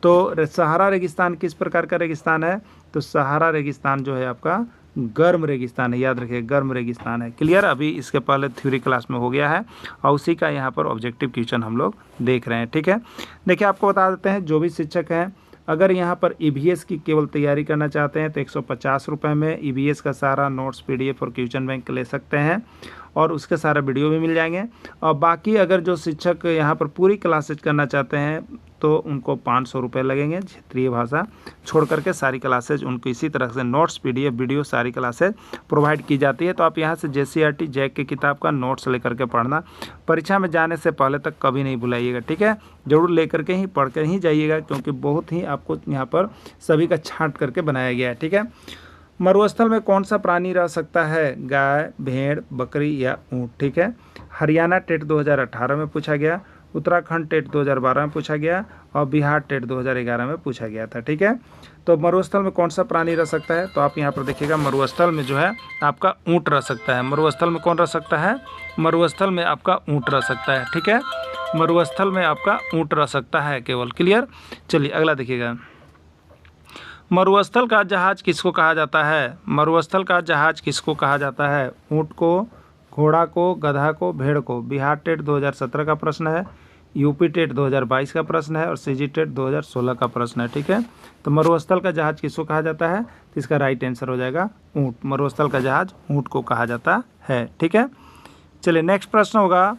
तो सहारा रेगिस्तान किस प्रकार का रेगिस्तान है? तो सहारा रेगिस्तान जो है आपका गर्म रेगिस्तान है, याद रखिए गर्म रेगिस्तान है। क्लियर, अभी इसके पहले थ्योरी क्लास में हो गया है और उसी का यहाँ पर ऑब्जेक्टिव क्वेश्चन हम लोग देख रहे हैं। ठीक है, देखिए आपको बता देते हैं, जो भी शिक्षक हैं अगर यहाँ पर ईवीएस की केवल तैयारी करना चाहते हैं तो 150 रुपये में ईवीएस का सारा नोट्स पीडीएफ और क्वेश्चन बैंक ले सकते हैं और उसके सारा वीडियो भी मिल जाएंगे। और बाकी अगर जो शिक्षक यहाँ पर पूरी क्लासेज करना चाहते हैं तो उनको 500 रुपये लगेंगे। क्षेत्रीय भाषा छोड़ करके सारी क्लासेज उनको इसी तरह से नोट्स पीडीएफ वीडियो सारी क्लासेज प्रोवाइड की जाती है। तो आप यहाँ से जेसीईआरटी जैक की किताब का नोट्स लेकर के पढ़ना, परीक्षा में जाने से पहले तक कभी नहीं भुलाइएगा। ठीक है, जरूर लेकर के ही पढ़ कर ही जाइएगा, क्योंकि बहुत ही आपको यहाँ पर सभी का छांट करके बनाया गया है। ठीक है, मरुस्थल में कौन सा प्राणी रह सकता है? गाय, भेड़, बकरी या ऊँट? ठीक है, हरियाणा टेट 2018 में पूछा गया, उत्तराखंड टेट 2012 में पूछा गया और बिहार टेट 2011 में पूछा गया था। ठीक है, तो मरुस्थल में कौन सा प्राणी रह सकता है? तो आप यहाँ पर देखिएगा मरुस्थल में जो है आपका ऊँट रह सकता है। मरुस्थल में कौन रह सकता है? मरुस्थल में आपका ऊँट रह सकता है। ठीक है, मरुस्थल में आपका ऊँट रह सकता है केवल। क्लियर, चलिए अगला देखिएगा। मरुस्थल का जहाज किसको कहा जाता है? मरुस्थल का जहाज किसको कहा जाता है? ऊँट को, घोड़ा को, गधा को, भेड़ को? बिहार टेट 2017 का प्रश्न है, यूपी टेट 2022 का प्रश्न है और सीजी टेट 2016 का प्रश्न है। ठीक है, तो मरुस्थल का जहाज किसको कहा जाता है? तो इसका राइट आंसर हो जाएगा ऊँट। मरुस्थल का जहाज ऊँट को कहा जाता है। ठीक है, चलिए नेक्स्ट प्रश्न होगा,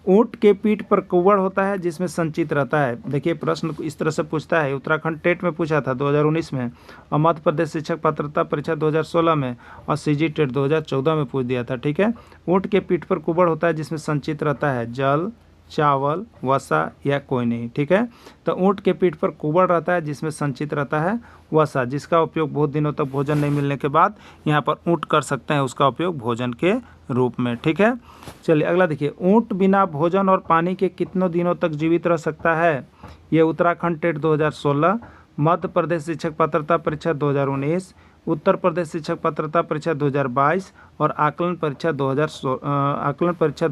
ऊँट के पीठ पर कुव्वड़ होता है जिसमें संचित रहता है। देखिए प्रश्न इस तरह से पूछता है, उत्तराखंड टेट में पूछा था 2019 में और मध्य प्रदेश शिक्षक पात्रता परीक्षा 2016 में और सीजी टेट 2014 में पूछ दिया था। ठीक है, ऊँट के पीठ पर कुव्वड़ होता है जिसमें संचित रहता है जल, चावल, वसा या कोई नहीं। ठीक है, तो ऊँट के पीठ पर कुव्वड़ रहता है जिसमें संचित रहता है वसा, जिसका उपयोग बहुत दिनों तक भोजन नहीं मिलने के बाद यहाँ पर ऊँट कर सकते हैं उसका उपयोग भोजन के रूप में। ठीक है, चलिए अगला देखिए, ऊँट बिना भोजन और पानी के कितनों दिनों तक जीवित रह सकता है? ये उत्तराखंड टेट 2016, मध्य प्रदेश शिक्षक पात्रता परीक्षा 2019, उत्तर प्रदेश शिक्षक पात्रता परीक्षा 2022 और आकलन परीक्षा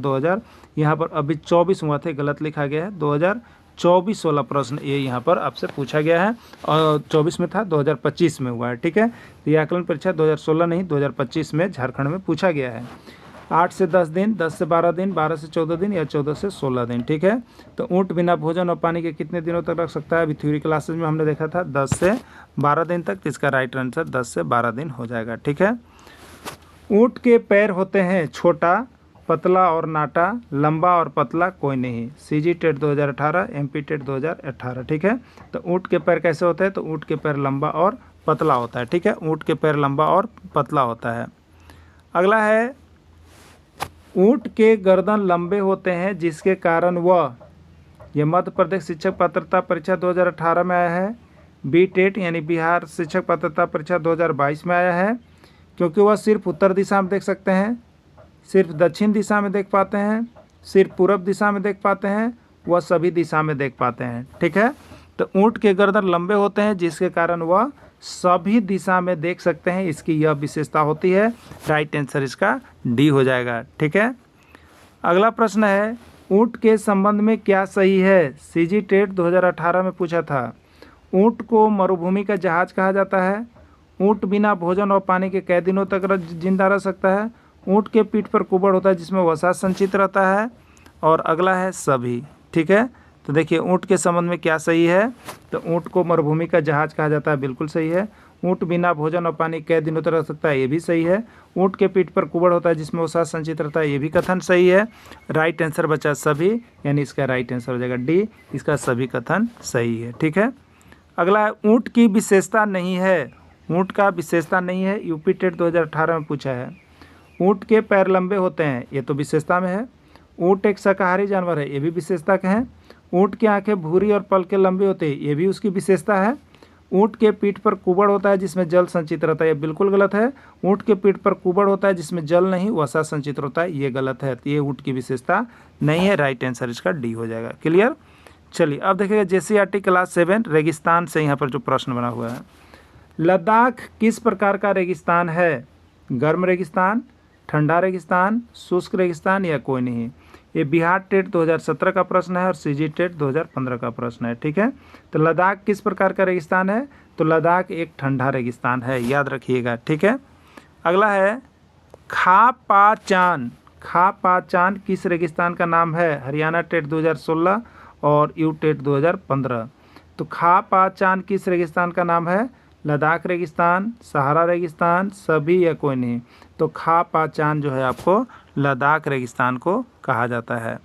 2000 यहाँ पर अभी 24 हुआ थे, गलत लिखा गया है, 2024-16 प्रश्न ये यहाँ पर आपसे पूछा गया है और 24 में था, 2025 में हुआ है। ठीक है, तो ये आकलन परीक्षा 2016 नहीं 2025 में झारखंड में पूछा गया है। 8 से 10 दिन, 10 से 12 दिन, 12 से 14 दिन या 14 से 16 दिन। ठीक है, तो ऊँट बिना भोजन और पानी के कितने दिनों तक रख सकता है? अभी थ्योरी क्लासेज में हमने देखा था 10 से 12 दिन तक, तो इसका राइट आंसर 10 से 12 दिन हो जाएगा। ठीक है, ऊँट के पैर होते हैं छोटा, पतला और नाटा, लंबा और पतला कोई नहीं। CG TET 2018, MP TET 2018। ठीक है, तो ऊँट के पैर कैसे होते हैं? तो ऊँट के पैर लंबा और पतला होता है। ठीक है, ऊँट के पैर लंबा और पतला होता है। अगला है, ऊँट के गर्दन लंबे होते हैं जिसके कारण वह, यह मध्य प्रदेश शिक्षक पात्रता परीक्षा 2018 में आया है, बी टेट यानी बिहार शिक्षक पात्रता परीक्षा 2022 में आया है, क्योंकि वह सिर्फ उत्तर दिशा में देख सकते हैं, सिर्फ दक्षिण दिशा में देख पाते हैं, सिर्फ पूर्व दिशा में देख पाते हैं, वह सभी दिशा में देख पाते हैं। ठीक है, तो ऊँट के गर्दन लंबे होते हैं जिसके कारण वह सभी दिशा में देख सकते हैं, इसकी यह विशेषता होती है। राइट आंसर इसका डी हो जाएगा। ठीक है, अगला प्रश्न है, ऊँट के संबंध में क्या सही है? सीजी टेट 2018 में पूछा था। ऊँट को मरुभूमि का जहाज कहा जाता है, ऊँट बिना भोजन और पानी के कई दिनों तक जिंदा रह सकता है, ऊँट के पीठ पर कुव्वड़ होता है जिसमें वसा संचित रहता है, और अगला है सभी। ठीक है, तो देखिए ऊँट के संबंध में क्या सही है? तो ऊँट को मरुभूमि का जहाज कहा जाता है, बिल्कुल सही है। ऊँट बिना भोजन और पानी कै दिनों तक रह सकता है, ये भी सही है। ऊँट के पीठ पर कुबड़ होता है जिसमें वसा संचित रहता है, ये भी कथन सही है। राइट आंसर बचा सभी, यानी इसका राइट आंसर हो जाएगा डी, इसका सभी कथन सही है। ठीक है, अगला है ऊँट की विशेषता नहीं है। ऊँट का विशेषता नहीं है, यूपी टेट 2018 में पूछा है। ऊँट के पैर लंबे होते हैं, ये तो विशेषता में है। ऊँट एक शाकाहारी जानवर है, ये भी विशेषता के हैं। ऊँट की आंखें भूरी और पलके लंबे होते हैं, ये भी उसकी विशेषता है। ऊँट के पीठ पर कुबड़ होता है जिसमें जल संचित रहता है, ये बिल्कुल गलत है। ऊँट के पीठ पर कुबड़ होता है जिसमें जल नहीं वसा संचित होता है, ये गलत है, ये ऊँट की विशेषता नहीं है। राइट आंसर इसका डी हो जाएगा। क्लियर। चलिए अब देखिएगा JCRT क्लास 7 रेगिस्तान से यहाँ पर जो प्रश्न बना हुआ है, लद्दाख किस प्रकार का रेगिस्तान है? गर्म रेगिस्तान, ठंडा रेगिस्तान, शुष्क रेगिस्तान या कोई नहीं? ये बिहार टेट 2017 का प्रश्न है और CG टेट 2015 का प्रश्न है। ठीक है, तो लद्दाख किस प्रकार का रेगिस्तान है? तो लद्दाख एक ठंडा रेगिस्तान है, याद रखिएगा। ठीक है, अगला है खा पा चान। खा पा चान किस रेगिस्तान का नाम है? हरियाणा टेट 2016 और यू टेट 2015। तो खा पा चान किस रेगिस्तान का नाम है? लद्दाख रेगिस्तान, सहारा रेगिस्तान, सभी या कोई नहीं? तो खा पा चान जो है आपको लद्दाख रेगिस्तान को कहा जाता है।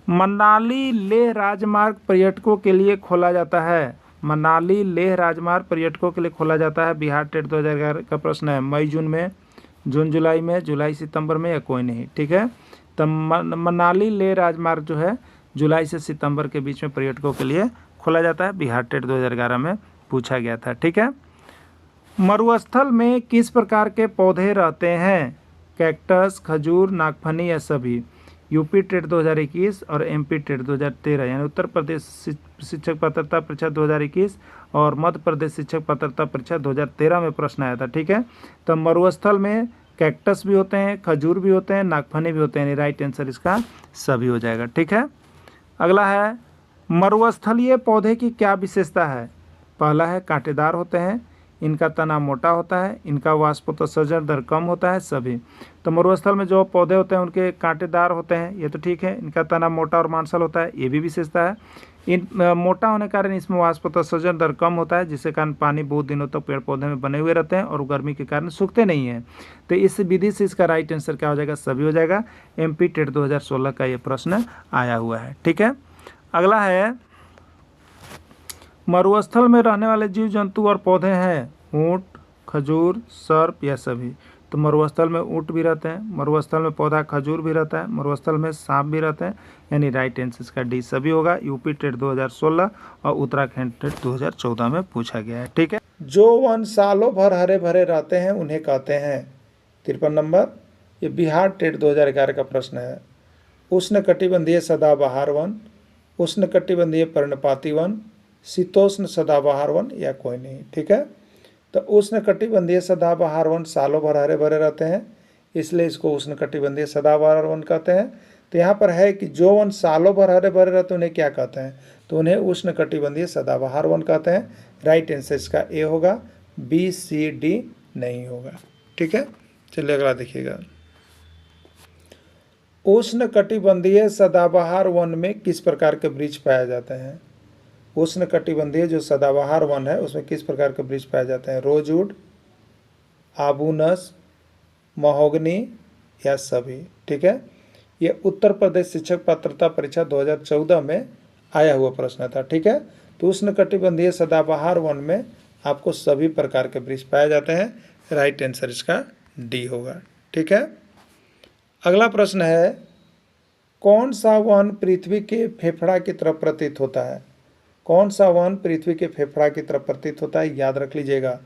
मनाली लेह राजमार्ग पर्यटकों के लिए खोला जाता है। मनाली लेह राजमार्ग पर्यटकों के लिए खोला जाता है। बिहार टेट 2011 का प्रश्न है। मई जून में, जून जुलाई में, जुलाई सितंबर में या कोई नहीं? ठीक है, तो मनाली लेह राजमार्ग जो है जुलाई से सितंबर के बीच में पर्यटकों के लिए खोला जाता है। बिहार टेट 2011 में पूछा गया था। ठीक है, मरुस्थल में किस प्रकार के पौधे रहते हैं? कैक्टस, खजूर, नागफनी या सभी? यूपी टेट 2021 और MP टेट 2013, यानी उत्तर प्रदेश शिक्षक पात्रता परीक्षा 2021 और मध्य प्रदेश शिक्षक पात्रता परीक्षा 2013 में प्रश्न आया था। ठीक है, तो मरुस्थल में कैक्टस भी होते हैं, खजूर भी होते हैं, नागफनी भी होते हैं, यानी राइट आंसर इसका सभी हो जाएगा। ठीक है, अगला है मरुस्थलीय पौधे की क्या विशेषता है? पहला है कांटेदार होते हैं, इनका तना मोटा होता है, इनका वाष्पोत्सर्जन दर कम होता है, सभी। तो मरुस्थल में जो पौधे होते हैं उनके कांटेदार होते हैं, ये तो ठीक है। इनका तना मोटा और मांसल होता है, ये भी विशेषता है। इन मोटा होने के कारण इसमें वाष्पोत्सर्जन दर कम होता है, जिसके कारण पानी बहुत दिनों तक पेड़ पौधे में बने हुए रहते हैं और गर्मी के कारण सूखते नहीं हैं। तो इस विधि से इसका राइट आंसर क्या हो जाएगा? सभी हो जाएगा। MP टेट 2016 का ये प्रश्न आया हुआ है। ठीक है, अगला है मरुस्थल में रहने वाले जीव जंतु और पौधे हैं ऊँट, खजूर, सर्प या सभी? तो मरुस्थल में ऊँट भी रहते हैं, मरुस्थल में पौधा खजूर भी रहता है, मरुस्थल में सांप भी रहते हैं, यानी राइट आंसर इसका डी सभी होगा। यूपी टेट 2016 और उत्तराखंड टेट 2014 में पूछा गया है। ठीक है, जो वन सालों भर हरे भरे रहते हैं उन्हें कहते हैं? 53 नंबर, ये बिहार टेट 2011 का प्रश्न है। उष्णकटिबंधीय सदाबहार वन, उष्णकटिबंधीय पर्णपाती वन, शीतोष्ण सदाबहार वन या कोई नहीं? ठीक है, तो उष्णकटिबंधीय सदाबहार वन सालों भर हरे भरे रहते हैं, इसलिए इसको उष्णकटिबंधीय सदाबहार वन कहते हैं। तो यहाँ पर है कि जो वन सालों भर हरे भरे रहते हैं उन्हें क्या कहते हैं? तो उन्हें उष्णकटिबंधीय सदाबहार वन कहते हैं। राइट आंसर इसका ए होगा, BCD नहीं होगा। ठीक है, चलिए अगला देखिएगा। उष्णकटिबंधीय सदाबहार वन में किस प्रकार के वृक्ष पाए जाते हैं? उष्णकटिबंधीय जो सदाबहार वन है उसमें किस प्रकार के वृक्ष पाए जाते हैं? रोजवुड, आबूनस, महोगनी या सभी? ठीक है, ये उत्तर प्रदेश शिक्षक पात्रता परीक्षा 2014 में आया हुआ प्रश्न था। ठीक है, तो उष्णकटिबंधीय सदाबहार वन में आपको सभी प्रकार के वृक्ष पाए जाते हैं। राइट आंसर इसका डी होगा। ठीक है, अगला प्रश्न है, कौन सा वन पृथ्वी के फेफड़ा की तरफ प्रतीत होता है? कौन सा वन पृथ्वी के फेफड़ा की तरफ प्रतीत होता है? याद रख लीजिएगा।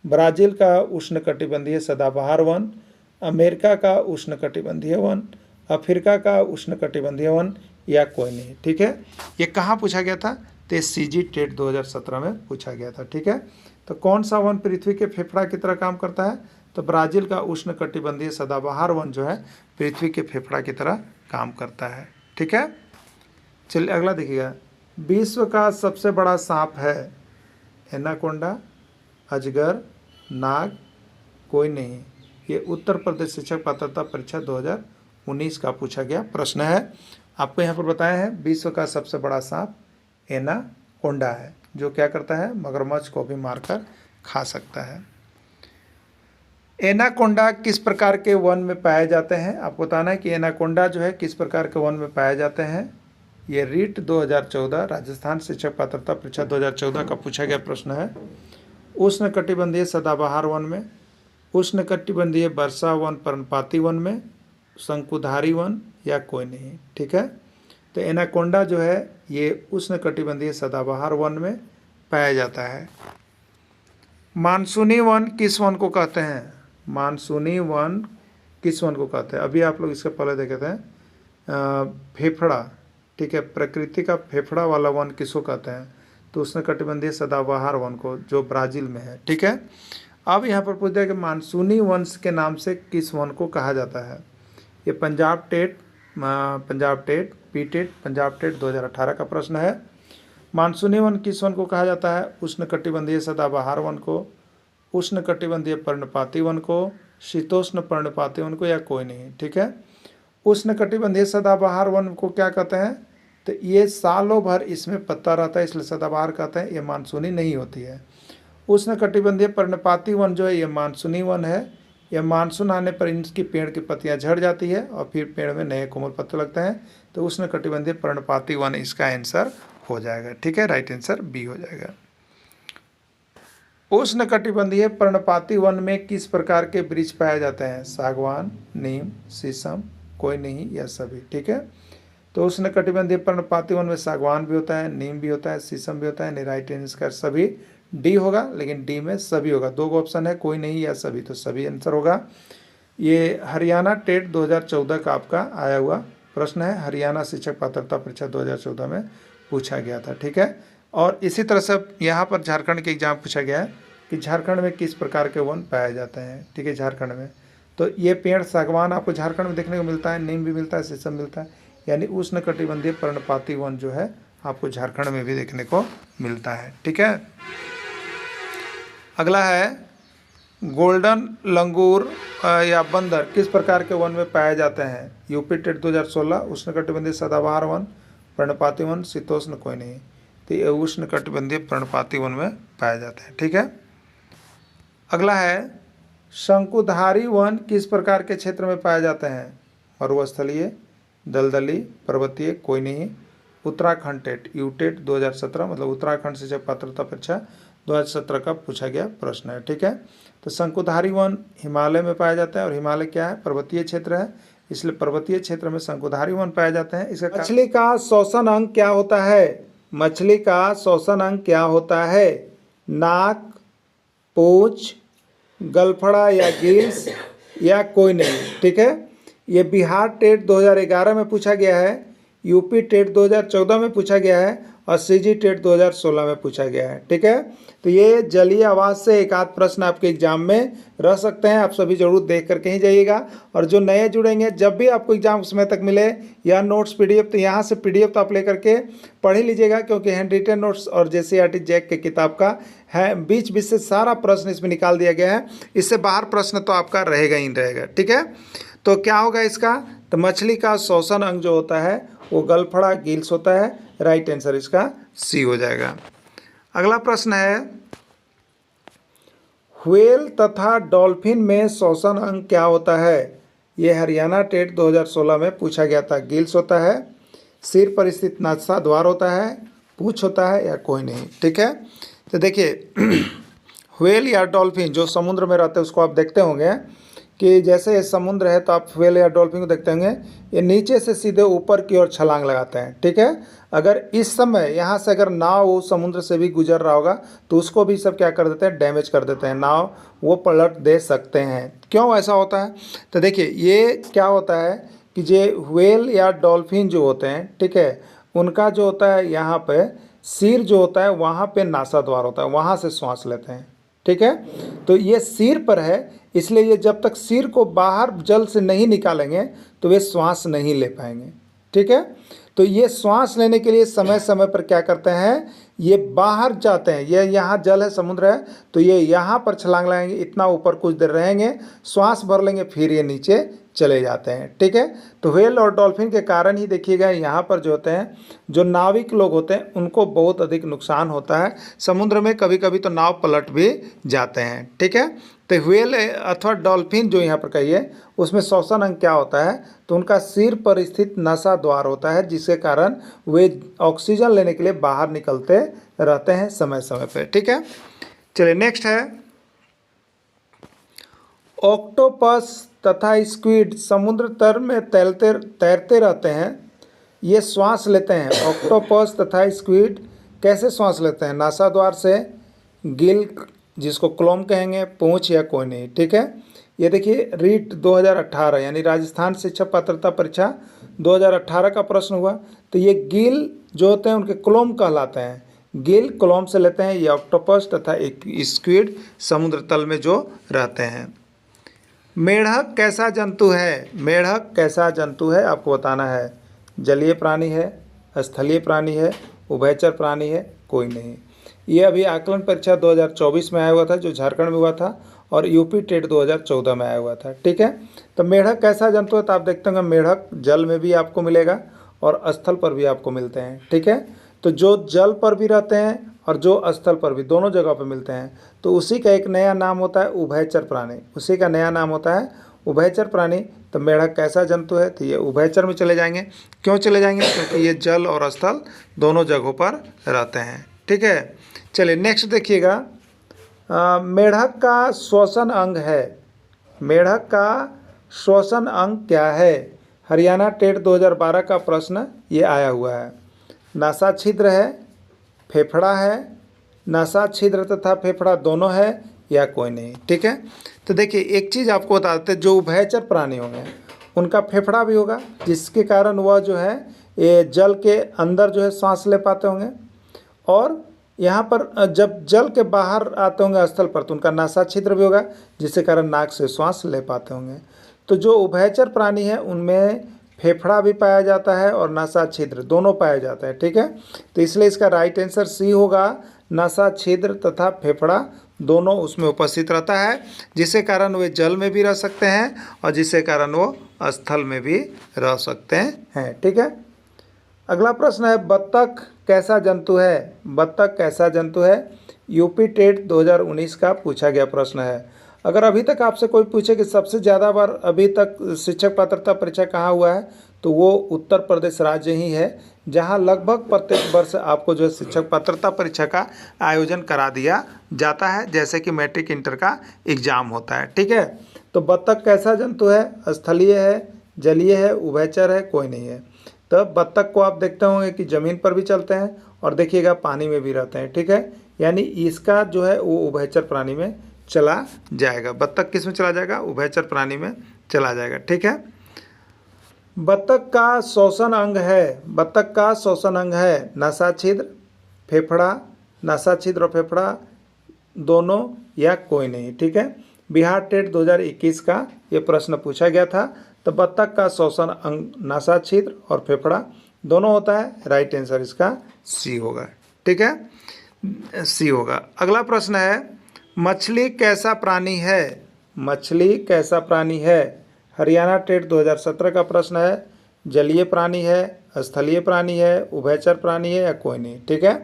ब्राज़ील का उष्णकटिबंधीय सदाबहार वन, अमेरिका का उष्णकटिबंधीय वन, अफ्रीका का उष्णकटिबंधीय वन या कोई नहीं? ठीक है, ये कहाँ पूछा गया था? तो CG टेट 2017 में पूछा गया था। ठीक है, तो कौन सा वन पृथ्वी के फेफड़ा की तरह काम करता है? तो ब्राज़ील का उष्णकटिबंधीय सदाबहार वन जो है पृथ्वी के फेफड़ा की तरह काम करता है। ठीक है, चलिए अगला देखिएगा। विश्व का सबसे बड़ा सांप है? एनाकोंडा, अजगर, नाग, कोई नहीं? ये उत्तर प्रदेश शिक्षक पात्रता परीक्षा 2019 का पूछा गया प्रश्न है। आपको यहाँ पर बताया है विश्व का सबसे बड़ा सांप एनाकोंडा है, जो क्या करता है? मगरमच्छ को भी मारकर खा सकता है। एनाकोंडा किस प्रकार के वन में पाए जाते हैं? आपको बताना है कि एनाकोंडा जो है किस प्रकार के वन में पाए जाते हैं। ये रीट 2014 राजस्थान शिक्षक पात्रता परीक्षा 2014 का पूछा गया प्रश्न है। उष्णकटिबंधीय सदाबहार वन में, उष्णकटिबंधीय वर्षा वन पर्णपाती वन में, शंकुधारी वन या कोई नहीं। ठीक है, तो एनाकोंडा जो है ये उष्णकटिबंधीय सदाबहार वन में पाया जाता है। मानसूनी वन किस वन को कहते हैं? मानसूनी वन किस वन को कहते हैं? अभी आप लोग इसके पहले देखे थे फेफड़ा। ठीक है, प्रकृति का फेफड़ा वाला वन किसको कहते हैं? तो उष्णकटिबंधीय सदाबहार वन को, जो ब्राज़ील में है। ठीक है, अब यहाँ पर पूछता है कि मानसूनी वंश के नाम से किस वन को कहा जाता है? ये Punjab TET PTET Punjab TET 2018 का प्रश्न है। मानसूनी वन किस वन को कहा जाता है? उष्णकटिबंधीय सदाबहार वन को, उष्णकटिबंधीय पर्णपाती वन को, शीतोष्ण पर्णपाती वन को या कोई नहीं। ठीक है, उष्णकटिबंधीय सदाबहार वन को क्या कहते हैं? तो ये सालों भर इसमें पत्ता रहता है, इसलिए सदाबहार कहते हैं। ये मानसूनी नहीं होती है। उष्णकटिबंधीय पर्णपाती वन जो है ये मानसूनी वन है। यह मानसून आने पर इनकी पेड़ की पत्तियां झड़ जाती है और फिर पेड़ में नए कोमल पत्ते लगते हैं। तो उष्णकटिबंधीय पर्णपाती वन इसका आंसर हो जाएगा। ठीक है, राइट आंसर बी हो जाएगा। उष्णकटिबंधीय पर्णपाती वन में किस प्रकार के वृक्ष पाए जाते हैं? सागवान, नीम, शीशम, कोई नहीं या सभी। ठीक है, तो उष्णकटिबंधीय पर्णपाती वन में सागवान भी होता है, नीम भी होता है, शीशम भी होता है। नहीं, राइट आंसर सभी डी होगा, लेकिन डी में सभी होगा। दो ऑप्शन है, कोई नहीं या सभी, तो सभी आंसर होगा। ये हरियाणा टेट 2014 का आपका आया हुआ प्रश्न है। हरियाणा शिक्षक पात्रता परीक्षा 2014 में पूछा गया था। ठीक है, और इसी तरह से यहाँ पर झारखंड के एग्जाम पूछा गया है कि झारखंड में किस प्रकार के वन पाए जाते हैं। ठीक है, झारखंड में तो ये पेड़ सागवान आपको झारखंड में देखने को मिलता है, नीम भी मिलता है, शीशम मिलता है। यानी उष्णकटिबंधीय पर्णपाती वन जो है आपको झारखंड में भी देखने को मिलता है। ठीक है, अगला है गोल्डन लंगूर या बंदर किस प्रकार के वन में पाए जाते हैं? यूपी टेट 2016 उष्णकटिबंधीय सदाबहार वन, पर्णपाती वन, शीतोष्ण कोई नहीं। तो ये उष्णकटिबंधीय पर्णपाती वन में पाए जाते हैं। ठीक है, अगला है शंकुधारी वन किस प्रकार के क्षेत्र में पाए जाते हैं? मरुस्थलीय, दलदली, पर्वतीय, कोई नहीं। उत्तराखंड टेट यूटेट 2017 मतलब उत्तराखंड शिक्षक पात्रता परीक्षा 2017 का पूछा गया प्रश्न है। ठीक है, तो शंकुधारी वन हिमालय में पाया जाता है और हिमालय क्या है? पर्वतीय क्षेत्र है, इसलिए पर्वतीय क्षेत्र में शंकुधारी वन पाए जाते हैं। इसका मछली का श्वसन अंग क्या होता है? मछली का श्वसन अंग क्या होता है? नाक, पूंछ, गलफड़ा या गिल्स या कोई नहीं। ठीक है, ये बिहार टेट 2011 में पूछा गया है, यूपी टेट 2014 में पूछा गया है और सीजी टेट 2016 में पूछा गया है। ठीक है, तो ये जलीय आवाज़ से एक आध प्रश्न आपके एग्जाम में रह सकते हैं। आप सभी जरूर देख करके ही जाइएगा। और जो नए जुड़ेंगे, जब भी आपको एग्जाम समय तक मिले या नोट्स पीडीएफ, तो यहाँ से पीडीएफ तो आप लेकर के पढ़ ही लीजिएगा, क्योंकि हैंड रिटन नोट्स और जेसीईआरटी जैक के किताब का है बीच बीच से सारा प्रश्न इसमें निकाल दिया गया है। इससे बाहर प्रश्न तो आपका रहेगा ही रहेगा। ठीक है, तो क्या होगा इसका? तो मछली का श्वसन अंग जो होता है वो गलफड़ा गिल्स होता है। राइट आंसर इसका सी हो जाएगा। अगला प्रश्न है व्हेल तथा डॉल्फिन में श्वसन अंग क्या होता है? ये हरियाणा टेट 2016 में पूछा गया था। गिल्स होता है, सिर पर स्थित नासा द्वार होता है, पूंछ होता है या कोई नहीं। ठीक है, तो देखिए व्हेल या डॉल्फिन जो समुद्र में रहते हैं उसको आप देखते होंगे कि जैसे समुद्र है तो आप व्हेल या डॉल्फिन को देखते होंगे, ये नीचे से सीधे ऊपर की ओर छलांग लगाते हैं। ठीक है, अगर इस समय यहाँ से अगर नाव वो समुद्र से भी गुजर रहा होगा तो उसको भी सब क्या कर देते हैं? डैमेज कर देते हैं, नाव वो पलट दे सकते हैं। क्यों ऐसा होता है? तो देखिए ये क्या होता है कि जो व्हेल या डॉल्फिन जो होते हैं, ठीक है, उनका जो होता है यहाँ पे सिर जो होता है वहाँ पे नासा द्वार होता है, वहाँ से श्वास लेते हैं। ठीक है, तो ये सिर पर है, इसलिए ये जब तक सिर को बाहर जल से नहीं निकालेंगे तो वे श्वास नहीं ले पाएंगे। ठीक है, तो ये श्वास लेने के लिए समय समय पर क्या करते हैं? ये बाहर जाते हैं। ये यहाँ जल है, समुद्र है, तो ये यहाँ पर छलांग लगाएंगे, इतना ऊपर कुछ देर रहेंगे, श्वास भर लेंगे, फिर ये नीचे चले जाते हैं। ठीक है, तो व्हेल और डॉल्फिन के कारण ही देखिएगा यहाँ पर जो होते हैं, जो नाविक लोग होते हैं उनको बहुत अधिक नुकसान होता है। समुद्र में कभी कभी तो नाव पलट भी जाते हैं। ठीक है, तो व्हेल अथवा डॉल्फिन जो यहाँ पर कहिए, उसमें श्वसन अंग क्या होता है, तो उनका सिर पर स्थित नसा द्वार होता है, जिसके कारण वे ऑक्सीजन लेने के लिए बाहर निकलते रहते हैं समय समय पर। ठीक है, चलिए नेक्स्ट है, ऑक्टोपस तथा स्क्विड समुद्र तल में तैरते रहते हैं, ये श्वास लेते हैं। ऑक्टोपस तथा स्क्विड कैसे श्वास लेते हैं, नासा द्वार से, गिल जिसको क्लोम कहेंगे, पूंछ या कोई नहीं। ठीक है, ये देखिए रीट 2018 यानी राजस्थान शिक्षक पात्रता परीक्षा 2018 का प्रश्न हुआ। तो ये गिल जो होते हैं उनके क्लोम कहलाते हैं, गिल क्लोम से लेते हैं। ये ऑक्टोपस तथा स्क्विड समुद्र तल में जो रहते हैं। मेढक कैसा जंतु है, मेढक कैसा जंतु है आपको बताना है। जलीय प्राणी है, स्थलीय प्राणी है, उभयचर प्राणी है, कोई नहीं। ये अभी आकलन परीक्षा 2024 में आया हुआ था, जो झारखंड में हुआ था, और यूपी टेट 2014 में आया हुआ था। ठीक है, तो मेढक कैसा जंतु है, तो आप देखते होंगे मेढक जल में भी आपको मिलेगा और स्थल पर भी आपको मिलते हैं। ठीक है, तो जो जल पर भी रहते हैं और जो स्थल पर भी, दोनों जगह पर मिलते हैं, तो उसी का एक नया नाम होता है उभयचर प्राणी, उसी का नया नाम होता है उभयचर प्राणी। तो मेढक कैसा जंतु है, तो ये उभयचर में चले जाएंगे। क्यों चले जाएंगे, क्योंकि ये जल और स्थल दोनों जगहों पर रहते हैं। ठीक है, चलिए नेक्स्ट देखिएगा, मेढक का श्वसन अंग है, मेढक का श्वसन अंग क्या है। हरियाणा टेट 2012 का प्रश्न ये आया हुआ है। नासा छिद्र है, फेफड़ा है, नासा छिद्र तथा फेफड़ा दोनों है, या कोई नहीं। ठीक है, तो देखिए एक चीज़ आपको बता देते हैं, जो उभयचर प्राणी होंगे उनका फेफड़ा भी होगा, जिसके कारण वह जो है ये जल के अंदर जो है सांस ले पाते होंगे, और यहाँ पर जब जल के बाहर आते होंगे स्थल पर, तो उनका नासा छिद्र भी होगा, जिसके कारण नाक से श्वास ले पाते होंगे। तो जो उभयचर प्राणी है उनमें फेफड़ा भी पाया जाता है और नासा छिद्र दोनों पाया जाता है। ठीक है, तो इसलिए इसका राइट आंसर सी होगा, नासा छिद्र तथा फेफड़ा दोनों उसमें उपस्थित रहता है, जिसके कारण वे जल में भी रह सकते हैं और जिसके कारण वो स्थल में भी रह सकते हैं। ठीक है, अगला प्रश्न है, बत्तख कैसा जंतु है, बत्तख कैसा जंतु है। यूपी टेट 2019 का पूछा गया प्रश्न है। अगर अभी तक आपसे कोई पूछे कि सबसे ज़्यादा बार अभी तक शिक्षक पात्रता परीक्षा कहाँ हुआ है, तो वो उत्तर प्रदेश राज्य ही है, जहाँ लगभग प्रत्येक वर्ष आपको जो है शिक्षक पात्रता परीक्षा का आयोजन करा दिया जाता है, जैसे कि मैट्रिक इंटर का एग्जाम होता है। ठीक है, तो बत्तख कैसा जंतु है, स्थलीय है, जलीय है, उभयचर है, कोई नहीं है। तो बत्तख को आप देखते होंगे कि ज़मीन पर भी चलते हैं और देखिएगा पानी में भी रहते हैं। ठीक है, यानी इसका जो है वो उभयचर प्राणी में चला जाएगा। बत्तख किस में चला जाएगा, उभयचर प्राणी में चला जाएगा। ठीक है, बत्तख का श्वसन अंग है, बत्तख का श्वसन अंग है नासा छिद्र, फेफड़ा, नासा छिद्र और फेफड़ा दोनों, या कोई नहीं। ठीक है, बिहार टेट 2021 का ये प्रश्न पूछा गया था। तो बत्तख का श्वसन अंग नासा छिद्र और फेफड़ा दोनों होता है, राइट आंसर इसका सी होगा। ठीक है, सी होगा। अगला प्रश्न है, मछली कैसा प्राणी है, मछली कैसा प्राणी है। हरियाणा टेट 2017 का प्रश्न है। जलीय प्राणी है, स्थलीय प्राणी है, उभयचर प्राणी है, या कोई नहीं। ठीक है,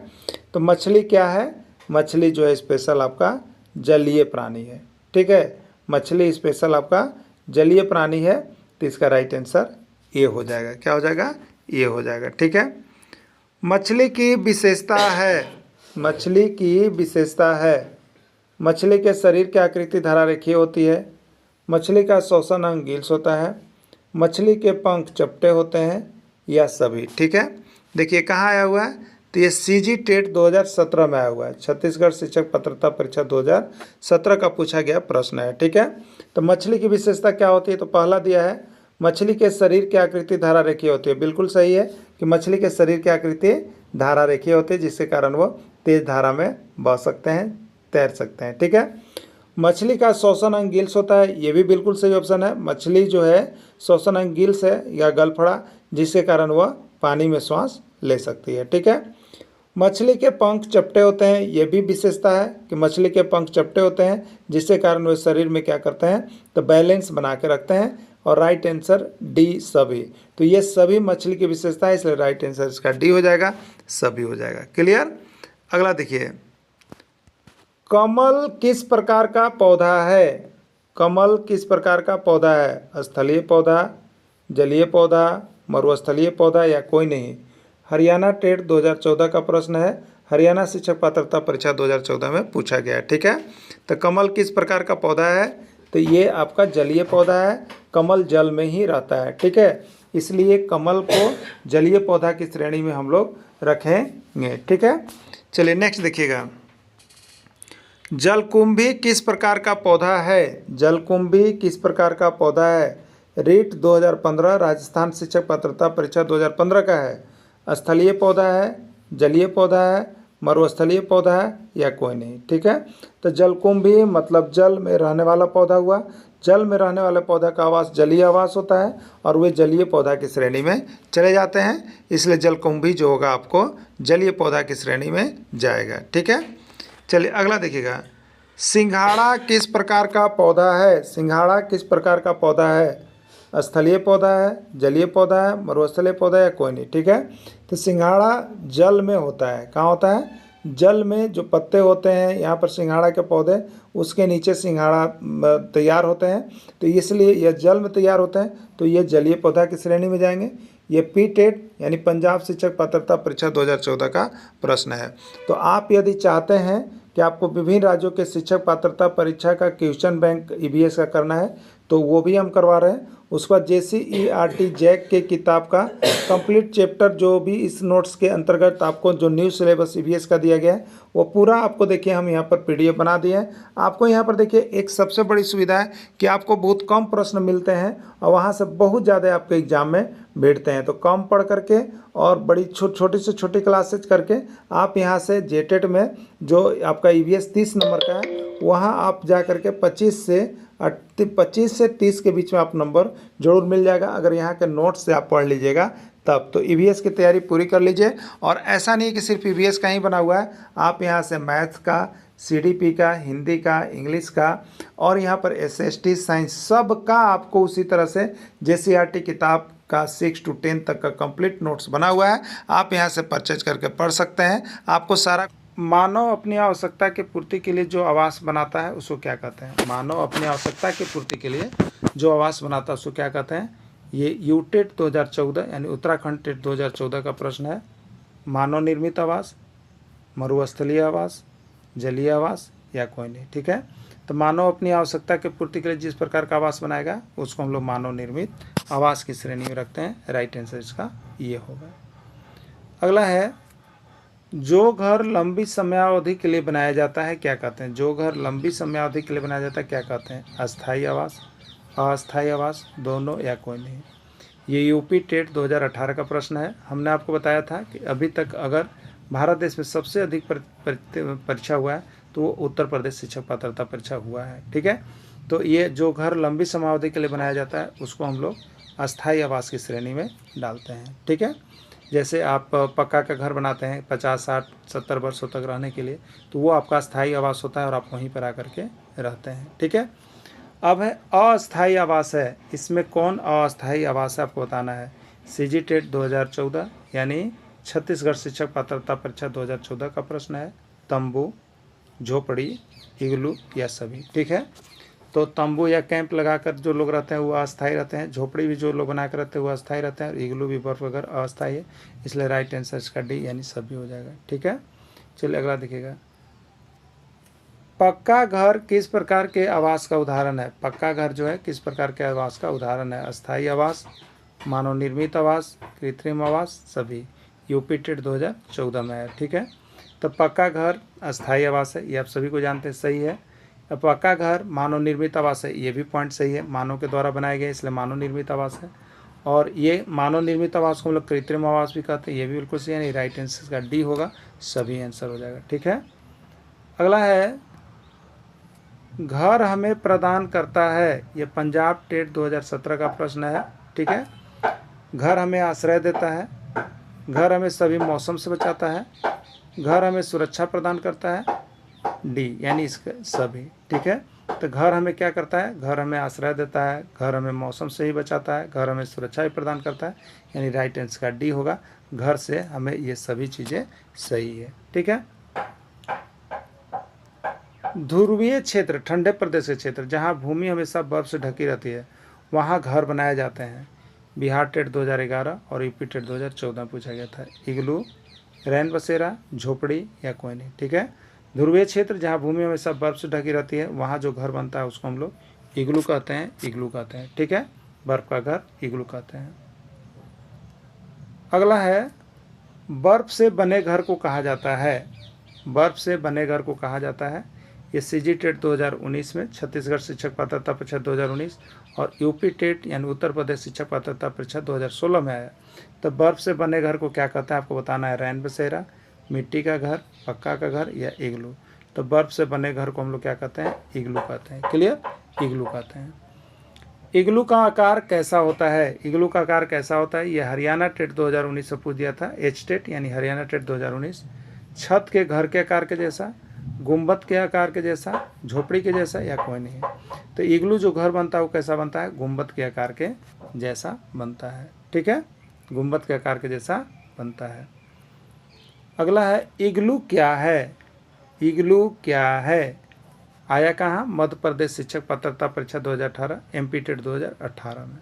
तो मछली क्या है, मछली जो है स्पेशल आपका जलीय प्राणी है। ठीक है, मछली स्पेशल आपका जलीय प्राणी है, तो इसका राइट आंसर ये हो जाएगा। क्या हो जाएगा, ये हो जाएगा। ठीक है, मछली की विशेषता है, मछली की विशेषता है, मछली के शरीर की आकृति धारा रेखीय होती है, मछली का श्वसन अंग गिल्स होता है, मछली के पंख चपटे होते हैं, या सभी। ठीक है, देखिए कहाँ आया हुआ है, तो ये सीजी टेट 2017 में आया हुआ है। छत्तीसगढ़ शिक्षक पात्रता परीक्षा 2017 का पूछा गया प्रश्न है। ठीक है, तो मछली की विशेषता क्या होती है, तो पहला दिया है मछली के शरीर की आकृति धारा रेखीय होती है। बिल्कुल सही है कि मछली के शरीर की आकृति धारा रेखीय होती है, जिसके कारण वो तेज धारा में बह सकते हैं, तैर सकते हैं। ठीक है, मछली का श्वसन अंग गिल्स होता है, ये भी बिल्कुल सही ऑप्शन है। मछली जो है श्वसन अंग गिल्स है या गलफड़ा, जिसके कारण वह पानी में श्वास ले सकती है। ठीक है, मछली के पंख चपटे होते हैं, ये भी विशेषता है कि मछली के पंख चपटे होते हैं, जिसके कारण वे शरीर में क्या करते हैं, तो बैलेंस बना के रखते हैं और राइट आंसर डी सभी। तो ये सभी मछली की विशेषता है, इसलिए राइट आंसर इसका डी हो जाएगा, सभी हो जाएगा। क्लियर। अगला देखिए, कमल किस प्रकार का पौधा है? कमल किस प्रकार का पौधा है? स्थलीय पौधा, जलीय पौधा, मरुस्थलीय पौधा या कोई नहीं? हरियाणा टेट 2014 का प्रश्न है, हरियाणा शिक्षक पात्रता परीक्षा 2014 में पूछा गया है। ठीक है, तो कमल किस प्रकार का पौधा है? तो ये आपका जलीय पौधा है, कमल जल में ही रहता है। ठीक है, इसलिए कमल को जलीय पौधा की श्रेणी में हम लोग रखेंगे। ठीक है, चलिए नेक्स्ट देखिएगा, जलकुंभी किस प्रकार का पौधा है? जलकुंभी किस प्रकार का पौधा है? रीट 2015 राजस्थान शिक्षक पात्रता परीक्षा 2015 का है। स्थलीय पौधा है, जलीय पौधा है, मरुस्थलीय पौधा है या कोई नहीं? ठीक है, तो जलकुंभी मतलब जल में रहने वाला पौधा हुआ। जल में रहने वाले पौधा का आवास जलीय आवास होता है और वे जलीय पौधा की श्रेणी में चले जाते हैं, इसलिए जलकुंभी जो होगा आपको जलीय पौधा की श्रेणी में जाएगा। ठीक है, चलिए अगला देखिएगा, सिंघाड़ा किस प्रकार का पौधा है? सिंघाड़ा किस प्रकार का पौधा है? स्थलीय पौधा है, जलीय पौधा है, मरुस्थलीय पौधा है या कोई नहीं? ठीक है, तो सिंघाड़ा जल में होता है। कहाँ होता है? जल में जो पत्ते होते हैं यहाँ पर सिंघाड़ा के पौधे, उसके नीचे सिंघाड़ा तैयार होते हैं, तो इसलिए यह जल में तैयार होते हैं, तो ये जलीय पौधा की श्रेणी में जाएंगे। ये पीटेट यानी पंजाब शिक्षक पात्रता परीक्षा 2014 का प्रश्न है। तो आप यदि चाहते हैं कि आपको विभिन्न राज्यों के शिक्षक पात्रता परीक्षा का क्वेश्चन बैंक ईवीएस का करना है, तो वो भी हम करवा रहे हैं। उसके बाद JCERT जैक के किताब का कंप्लीट चैप्टर जो भी इस नोट्स के अंतर्गत आपको जो न्यू सिलेबस ईवीएस का दिया गया है, वो पूरा आपको देखिए हम यहाँ पर PDF बना दिए हैं। आपको यहाँ पर देखिए एक सबसे बड़ी सुविधा है कि आपको बहुत कम प्रश्न मिलते हैं और वहाँ से बहुत ज़्यादा आपके एग्जाम में बैठते हैं। तो कम पढ़ करके और बड़ी छोटी से छोटी क्लासेज करके आप यहाँ से जेटेट में जो आपका EVS 30 नंबर का है, वहाँ आप जा करके 25 से 30 के बीच में आप नंबर जरूर मिल जाएगा। अगर यहाँ के नोट्स से आप पढ़ लीजिएगा तब तो EVS की तैयारी पूरी कर लीजिए। और ऐसा नहीं कि सिर्फ EVS का ही बना हुआ है, आप यहाँ से मैथ्स का, CDP का, हिंदी का, इंग्लिश का और यहाँ पर SST साइंस सब का आपको उसी तरह से JCERT किताब का 6 to 10 तक का कंप्लीट नोट्स बना हुआ है। आप यहाँ से परचेज करके पढ़ सकते हैं। आपको सारा मानव अपनी आवश्यकता की पूर्ति के लिए जो आवास बनाता है उसको क्या कहते हैं? मानव अपनी आवश्यकता की पूर्ति के लिए जो आवास बनाता है उसको क्या कहते हैं? ये यूटेट 2014 यानी उत्तराखंड टेट 2014 का प्रश्न है। मानव निर्मित आवास, मरुस्थलीय आवास, जलीय आवास या कोई नहीं? ठीक है, तो मानव अपनी आवश्यकता की पूर्ति के लिए जिस प्रकार का आवास बनाएगा उसको हम लोग मानव निर्मित आवास की श्रेणी में रखते हैं। राइट आंसर इसका ये होगा। अगला है, जो घर लंबी समयावधि के लिए बनाया जाता है क्या कहते हैं? जो घर लंबी समयावधि के लिए बनाया जाता है क्या कहते हैं? अस्थायी आवास, अस्थायी आवास, दोनों या कोई नहीं? ये यूपी टेट 2018 का प्रश्न है। हमने आपको बताया था कि अभी तक अगर भारत देश में सबसे अधिक परीक्षा हुआ है तो वो उत्तर प्रदेश शिक्षक पात्रता परीक्षा हुआ है। ठीक है, तो ये जो घर लंबी समयावधि के लिए बनाया जाता है उसको हम लोग अस्थायी आवास की श्रेणी में डालते हैं। ठीक है, जैसे आप पक्का का घर बनाते हैं 50, 60, 70 वर्षों तक रहने के लिए, तो वो आपका अस्थायी आवास होता है और आप वहीं पर आकर के रहते हैं। ठीक है, अब है अस्थायी आवास है। इसमें कौन अस्थायी आवास है आपको बताना है। CG टेट 2014 यानी छत्तीसगढ़ शिक्षक पात्रता परीक्षा 2014 का प्रश्न है। तंबू, झोपड़ी, इग्लू या सभी? ठीक है, तो तंबू या कैंप लगाकर जो लोग रहते हैं वो अस्थायी रहते हैं। झोपड़ी भी जो लोग बना कर रहते हैं वो अस्थायी रहते हैं और इग्लू भी बर्फ वगैरह अस्थायी है, इसलिए राइट आंसर इसका डी यानी सभी हो जाएगा। ठीक है, चलिए अगला देखिएगा, पक्का घर किस प्रकार के आवास का उदाहरण है? पक्का घर जो है किस प्रकार के आवास का उदाहरण है? अस्थायी आवास, मानव निर्मित आवास, कृत्रिम आवास, सभी। यूपी टेट 2014 में है। ठीक है, तो पक्का घर अस्थायी आवास है, ये आप सभी को जानते हैं, सही है। पक्का घर मानव निर्मित आवास है, ये भी पॉइंट सही है, मानव के द्वारा बनाए गए इसलिए मानव निर्मित आवास है। और ये मानव निर्मित आवास को हम लोग कृत्रिम आवास भी कहते हैं, ये भी बिल्कुल सही है, नहीं राइट आंसर का डी होगा, सभी आंसर हो जाएगा। ठीक है, अगला है, घर हमें प्रदान करता है। ये पंजाब टेट 2017 का प्रश्न है। ठीक है, घर हमें आश्रय देता है, घर हमें सभी मौसम से बचाता है, घर हमें सुरक्षा प्रदान करता है, डी यानी इसका सभी। ठीक है, तो घर हमें क्या करता है, घर हमें आश्रय देता है, घर हमें मौसम से ही बचाता है, घर हमें सुरक्षा भी प्रदान करता है, यानी राइट आंसर का डी होगा। घर से हमें ये सभी चीज़ें सही है। ठीक है, ध्रुवीय क्षेत्र, ठंडे प्रदेश के क्षेत्र जहाँ भूमि हमेशा बर्फ से ढकी रहती है, वहाँ घर बनाए जाते हैं। बिहार टेट 2011 और यूपी टेट 2014 पूछा गया था। इग्लू, रैन बसेरा, झोपड़ी या कोई नहीं। ठीक है, ध्रुवीय क्षेत्र जहाँ भूमि हमेशा बर्फ से ढकी रहती है, वहाँ जो घर बनता है उसको हम लोग इग्लू कहते हैं, इग्लू कहते हैं। ठीक है, बर्फ का घर इग्लू कहते हैं। अगला है, बर्फ से बने घर को कहा जाता है, बर्फ से बने घर को कहा जाता है। ये सीजी टेट 2019 में, छत्तीसगढ़ शिक्षक पात्रता परीक्षा 2019 और यूपी टेट यानी उत्तर प्रदेश शिक्षक पात्रता परीक्षा 2016 में आया। तो बर्फ से बने घर को क्या कहता है आपको बताना है। रैन बसेरा, मिट्टी का घर, पक्का का घर या इग्लू। तो बर्फ से बने घर को हम लोग क्या कहते हैं, इग्लू कहते हैं। क्लियर, इग्लू कहते हैं। इग्लू का आकार कैसा होता है, इग्लू का आकार कैसा होता है, ये हरियाणा टेट 2019 से पूछ दिया था। एच टेट यानी हरियाणा टेट 2019। छत के घर के आकार के जैसा, गुंबद के आकार के जैसा, झोपड़ी के जैसा या कोई नहीं। तो इग्लू जो घर बनता है वो कैसा बनता है, गुंबद के आकार के जैसा बनता है। ठीक है, गुंबद के आकार के जैसा बनता है। अगला है, इग्लू क्या है, इग्लू क्या है, आया कहाँ, मध्य प्रदेश शिक्षक पात्रता परीक्षा 2018, एमपी टेट 2018 में।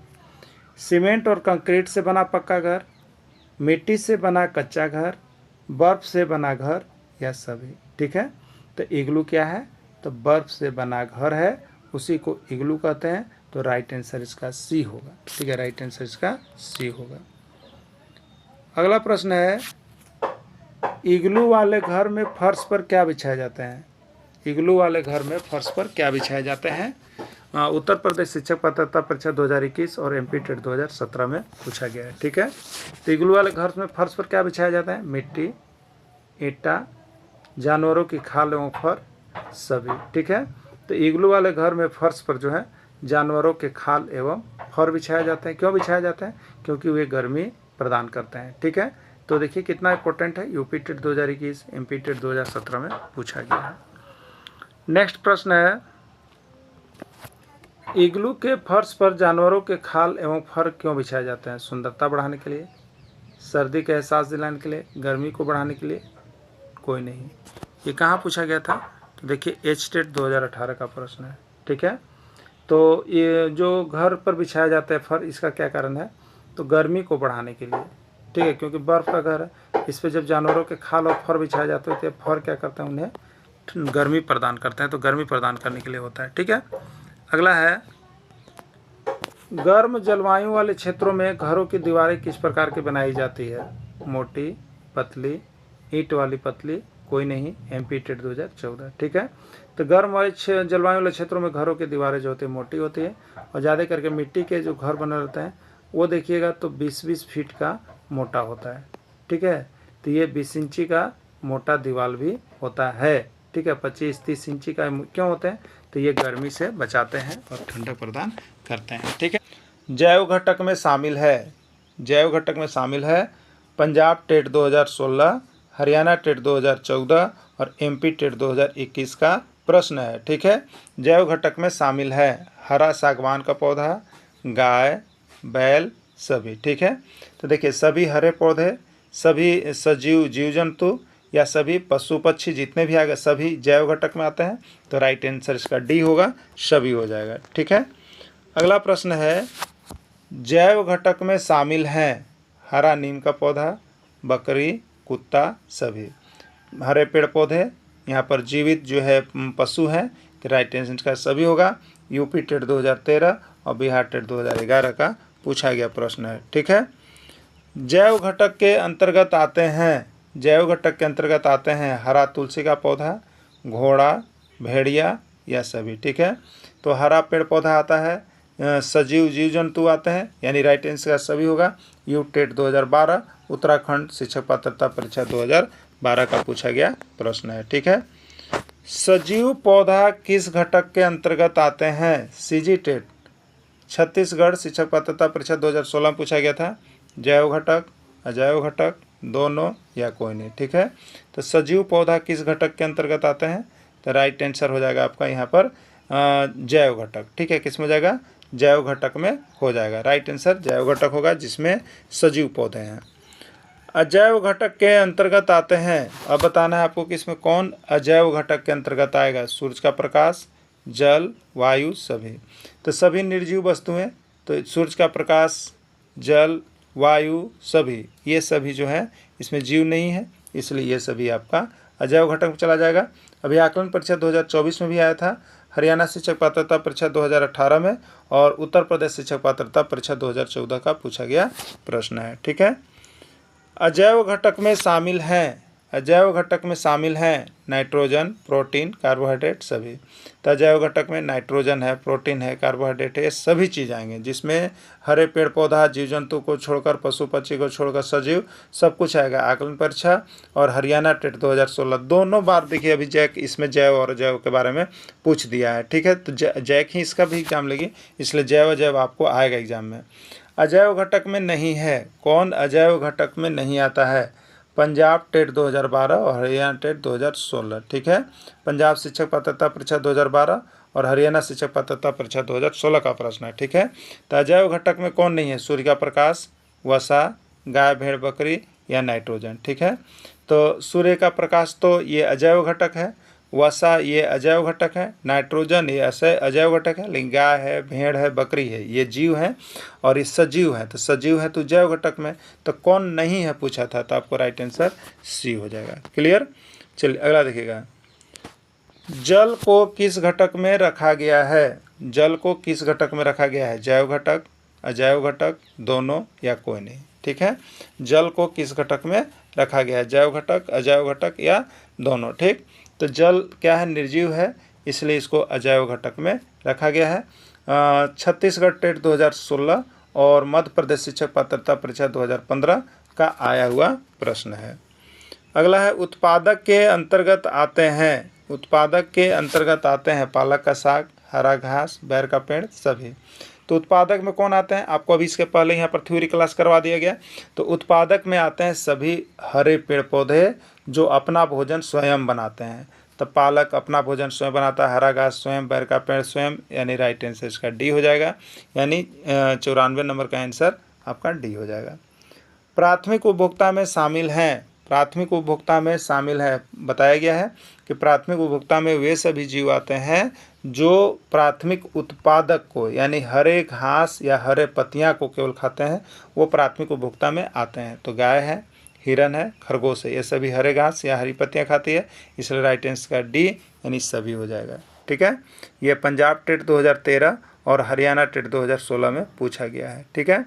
सीमेंट और कंक्रीट से बना पक्का घर, मिट्टी से बना कच्चा घर, बर्फ से बना घर या सभी। ठीक है, तो इग्लू क्या है, तो बर्फ से बना घर है, उसी को इग्लू कहते हैं। तो राइट आंसर इसका सी होगा। ठीक है, राइट आंसर इसका सी होगा। अगला प्रश्न है, इग्लू वाले घर में फर्श पर क्या बिछाए जाते हैं, इग्लू वाले घर में फर्श पर क्या बिछाए जाते हैं। उत्तर प्रदेश शिक्षक पात्रता परीक्षा 2021 और एमपी टेट 2017 में पूछा गया है। ठीक है, तो इग्लू वाले घर में फर्श पर क्या बिछाया जाता है, मिट्टी, ईंटा, जानवरों की खाल एवं फर, सभी। ठीक है, तो इग्लू वाले घर में फर्श पर जो है जानवरों के खाल एवं फर बिछाया जाते हैं। क्यों बिछाया जाता है, क्योंकि वे गर्मी प्रदान करते हैं। ठीक है, तो देखिए कितना इंपॉर्टेंट है, यूपी टेट 2021 एमपी टेट 2017 में पूछा गया है। नेक्स्ट प्रश्न है, इग्लू के फर्श पर जानवरों के खाल एवं फर क्यों बिछाए जाते हैं, सुंदरता बढ़ाने के लिए, सर्दी का एहसास दिलाने के लिए, गर्मी को बढ़ाने के लिए, कोई नहीं। ये कहाँ पूछा गया था, तो देखिए एच टेट 2018 का प्रश्न है। ठीक है, तो ये जो घर पर बिछाया जाता है फर, इसका क्या कारण है, तो गर्मी को बढ़ाने के लिए। ठीक है, क्योंकि बर्फ़ का घर है, इस पर जब जानवरों के खाल और फर बिछाए जाते हैं तो फर क्या करते हैं, उन्हें गर्मी प्रदान करते हैं, तो गर्मी प्रदान करने के लिए होता है। ठीक है, अगला है, गर्म जलवायु वाले क्षेत्रों में घरों की दीवारें किस प्रकार की बनाई जाती है, मोटी, पतली, ईंट वाली पतली, कोई नहीं, एमपी टेट 2014। ठीक है, तो गर्म वाले जलवायु वाले क्षेत्रों में घरों की दीवारें जो होती है मोटी होती है, और ज़्यादा करके मिट्टी के जो घर बने रहते हैं वो देखिएगा तो 20-20 फीट का मोटा होता है। ठीक है, तो ये 20 इंची का मोटा दीवार भी होता है। ठीक है, 25-30 इंची का क्यों होते हैं, तो ये गर्मी से बचाते हैं और ठंडक प्रदान करते हैं। ठीक है, जैव घटक में शामिल है, जैव घटक में शामिल है पंजाब टेट 2016, हरियाणा टेट 2014 और एमपी टेट 2021 का प्रश्न है। ठीक है, जैव घटक में शामिल है हरा सागवान का पौधा, गाय, बैल, सभी। ठीक है, तो देखिए सभी हरे पौधे, सभी सजीव जीव जंतु या सभी पशु पक्षी जितने भी आ गए सभी जैव घटक में आते हैं। तो राइट आंसर इसका डी होगा, सभी हो जाएगा। ठीक है, अगला प्रश्न है, जैव घटक में शामिल हैं हरा नीम का पौधा, बकरी, कुत्ता, सभी। हरे पेड़ पौधे, यहाँ पर जीवित जो है पशु हैं, कि राइट आंसर का सभी होगा। यूपी टेट 2013 और बिहार टेट 2011 का पूछा गया प्रश्न है। ठीक है, जैव घटक के अंतर्गत आते हैं, जैव घटक के अंतर्गत आते हैं हरा तुलसी का पौधा, घोड़ा, भेड़िया या सभी। ठीक है, तो हरा पेड़ पौधा आता है, सजीव जीव जंतु आते हैं, यानी राइट आंसर का सभी होगा। यू टेट 2012 उत्तराखंड शिक्षक पात्रता परीक्षा 2012 का पूछा गया प्रश्न है। ठीक है, सजीव पौधा किस घटक के अंतर्गत आते हैं, सीजी टेट छत्तीसगढ़ शिक्षक पात्रता परीक्षा 2016 पूछा गया था। जैव घटक, अजैव घटक, दोनों या कोई नहीं। ठीक है, तो सजीव पौधा किस घटक के अंतर्गत आते हैं, तो राइट आंसर हो जाएगा आपका यहाँ पर जैव घटक। ठीक है, किस में हो जाएगा? जैव घटक में हो जाएगा। राइट आंसर जैव घटक होगा जिसमें सजीव पौधे हैं। अजैव घटक के अंतर्गत आते हैं, अब बताना है आपको कि इसमें कौन अजैव घटक के अंतर्गत आएगा। सूरज का प्रकाश, जल, वायु, सभी। तो सभी निर्जीव वस्तुएं, तो सूरज का प्रकाश, जल, वायु, सभी, ये सभी जो है इसमें जीव नहीं है, इसलिए ये सभी आपका अजैव घटक में चला जाएगा। अभी आकलन परीक्षा 2024 में भी आया था, हरियाणा शिक्षक पात्रता परीक्षा 2018 में, और उत्तर प्रदेश शिक्षक पात्रता परीक्षा 2014 का पूछा गया प्रश्न है। ठीक है, अजैव घटक में शामिल हैं, अजैव घटक में शामिल हैं नाइट्रोजन, प्रोटीन, कार्बोहाइड्रेट, सभी। तो अजैव घटक में नाइट्रोजन है, प्रोटीन है, कार्बोहाइड्रेट है, ये सभी चीज़ आएंगे, जिसमें हरे पेड़ पौधा, जीव जंतु को छोड़कर, पशु पक्षी को छोड़कर सजीव सब कुछ आएगा। आकलन परीक्षा और हरियाणा टेट 2016 दोनों बार देखिए, अभी जैक इसमें जैव और अजैव के बारे में पूछ दिया है। ठीक है, तो जैक ही इसका भी एग्जाम लेगी, इसलिए जैव अजैव आपको आएगा एग्जाम में। अजैव घटक में नहीं है, कौन अजैव घटक में नहीं आता है? पंजाब टेट 2012 और हरियाणा टेट 2016। ठीक है, पंजाब शिक्षक पात्रता परीक्षा 2012 और हरियाणा शिक्षक पात्रता परीक्षा 2016 का प्रश्न है। ठीक है, तो अजैव घटक में कौन नहीं है? सूर्य का प्रकाश, वसा, गाय, भेड़, बकरी या नाइट्रोजन। ठीक है, तो सूर्य का प्रकाश तो ये अजैव घटक है, वसा ये अजैव घटक है, नाइट्रोजन ये अजैव घटक है, लेकिन गाय है, भेड़ है, बकरी है, ये जीव है और ये सजीव है। तो सजीव है तो जैव घटक में, तो कौन नहीं है पूछा था, तो आपको राइट आंसर सी हो जाएगा। क्लियर? चलिए अगला देखिएगा, जल को किस घटक में रखा गया है? जल को किस घटक में रखा गया है? जैव घटक, अजैव घटक, दोनों या कोई नहीं। ठीक है, जल को किस घटक में रखा गया है? जैव घटक, अजैव घटक या दोनों। ठीक, तो जल क्या है? निर्जीव है, इसलिए इसको अजैव घटक में रखा गया है। छत्तीसगढ़ टेट 2016 और मध्य प्रदेश शिक्षक पात्रता परीक्षा 2015 का आया हुआ प्रश्न है। अगला है, उत्पादक के अंतर्गत आते हैं, उत्पादक के अंतर्गत आते हैं पालक का साग, हरा घास, बैर का पेड़, सभी। तो उत्पादक में कौन आते हैं? आपको अभी इसके पहले यहाँ पर थ्योरी क्लास करवा दिया गया। तो उत्पादक में आते हैं सभी हरे पेड़ पौधे जो अपना भोजन स्वयं बनाते हैं। तो पालक अपना भोजन स्वयं बनाता है, हरा घास स्वयं, बैर का पेड़ स्वयं, यानी राइट आंसर इसका डी हो जाएगा, यानी 94 नंबर का आंसर आपका डी हो जाएगा। प्राथमिक उपभोक्ता में शामिल हैं, प्राथमिक उपभोक्ता में शामिल है, बताया गया है कि प्राथमिक उपभोक्ता में वे सभी जीव आते हैं जो प्राथमिक उत्पादक को, यानी हरे घास या हरे पत्तियां को केवल खाते हैं, वो प्राथमिक उपभोक्ता में आते हैं। तो गाय है, हिरन है, खरगोश है, ये सभी हरे घास या हरी पत्तियां खाती है, इसलिए राइट आंसर का डी यानी सभी हो जाएगा। ठीक है, ये पंजाब टेट 2013 और हरियाणा टेट 2016 में पूछा गया है। ठीक है,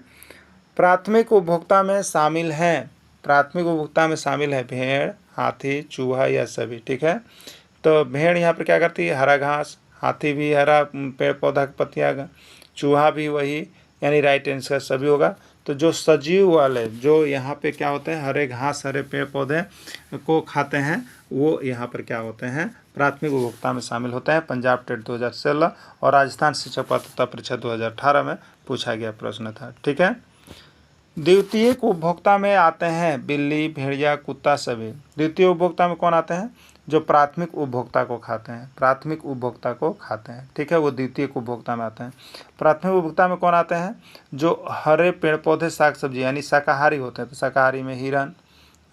प्राथमिक उपभोक्ता में शामिल हैं, प्राथमिक उपभोक्ता में शामिल है भेड़, हाथी, चूहा या सभी। ठीक है, तो भेड़ यहाँ पर क्या करती है? हरा घास, हाथी भी हरा पेड़ पौधा की पत्तियाँ, चूहा भी वही, यानी राइट आंसर सभी होगा। तो जो सजीव वाले जो यहाँ पे क्या होते हैं, हरे घास हरे पेड़ पौधे को खाते हैं, वो यहाँ पर क्या होते हैं? प्राथमिक उपभोक्ता में शामिल होते हैं। पंजाब टेट 2016 और राजस्थान शिक्षक पात्रता परीक्षा 2018 में पूछा गया प्रश्न था। ठीक है, द्वितीयक उपभोक्ता में आते हैं बिल्ली, भेड़िया, कुत्ता, सभी। द्वितीय उपभोक्ता में कौन आते हैं? जो प्राथमिक उपभोक्ता को खाते हैं, प्राथमिक उपभोक्ता को खाते हैं। ठीक है, वो द्वितीय उपभोक्ता में आते हैं। प्राथमिक उपभोक्ता में कौन आते हैं? जो हरे पेड़ पौधे, साग सब्जी यानी शाकाहारी होते हैं। तो शाकाहारी में हिरन,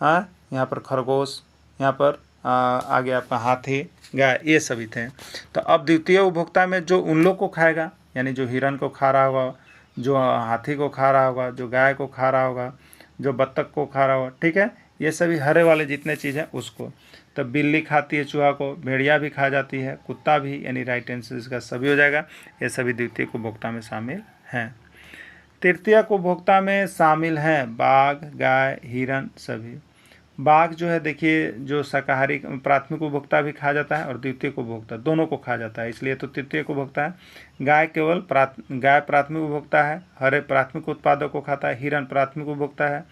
हाँ, यहाँ पर खरगोश, यहाँ पर आगे आपका हाथी, गाय, ये सभी थे। तो अब द्वितीय उपभोक्ता में जो उन लोग को खाएगा, यानी जो हिरन को खा रहा होगा, जो हाथी को खा रहा होगा, जो गाय को खा रहा होगा, जो बत्तख को खा रहा होगा। ठीक है, ये सभी हरे वाले जितने चीज़ हैं उसको। तब बिल्ली खाती है चूहा को, भेड़िया भी खा जाती है, कुत्ता भी, यानी राइट आंसर इसका सभी हो जाएगा। ये सभी द्वितीय उपभोक्ता में शामिल हैं। तृतीय उपभोक्ता में शामिल हैं बाघ, गाय, हिरन, सभी। बाघ जो है देखिए, जो शाकाहारी प्राथमिक उपभोक्ता भी खा जाता है और द्वितीय उपभोक्ता दोनों को खा जाता है, इसलिए तो तृतीय उपभोक्ता है। गाय केवल गाय प्राथमिक उपभोक्ता है, हरे प्राथमिक उत्पादों को खाता है, हिरन प्राथमिक उपभोक्ता है,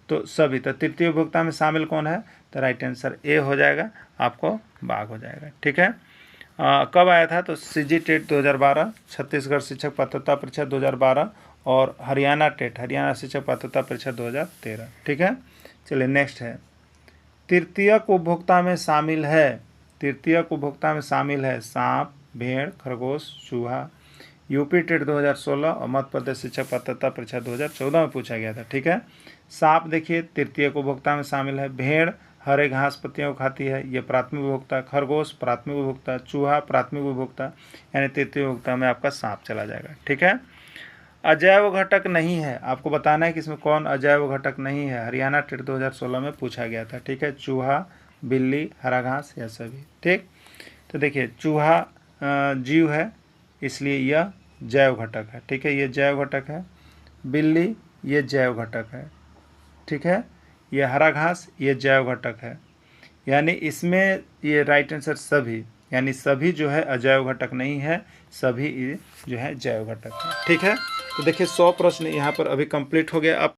तो सभी। तो तृतीय उपभोक्ता में शामिल कौन है? तो राइट आंसर ए हो जाएगा, आपको बाघ हो जाएगा। ठीक है, कब आया था? तो सीजी टेट 2012, छत्तीसगढ़ शिक्षक पात्रता परीक्षा 2012 और हरियाणा टेट, हरियाणा शिक्षक पात्रता परीक्षा 2013। ठीक है, चलिए नेक्स्ट है, तृतीयक उपभोक्ता में शामिल है तृतीयक उपभोक्ता में शामिल है सांप, भेड़, खरगोश, चूहा। यूपी टेट 2016 और मध्य प्रदेश शिक्षक पात्रता परीक्षा 2014 में पूछा गया था। ठीक है, सांप देखिए तृतीयक उपभोक्ता में शामिल है। भेड़ हरे घास पत्तियों को खाती है, ये प्राथमिक उपभोक्ता। खरगोश प्राथमिक उपभोक्ता। चूहा प्राथमिक उपभोक्ता, यानी तृतीय उपभोक्ता में आपका सांप चला जाएगा। ठीक है, अजैव घटक नहीं है, आपको बताना है कि इसमें कौन अजैव घटक नहीं है। हरियाणा टेट 2016 में पूछा गया था। ठीक है, चूहा, बिल्ली, हरा घास, या सभी। ठीक, तो देखिए चूहा जीव है, इसलिए यह जैव घटक है। ठीक है, ये जैव घटक है। बिल्ली ये जैव घटक है। ठीक है, ये हरा घास ये जैव घटक है, यानी इसमें ये राइट आंसर सभी, यानी सभी जो है अजैव घटक नहीं है, सभी जो है जैव घटक है। ठीक है, तो देखिए 100 प्रश्न यहाँ पर अभी कंप्लीट हो गया। अब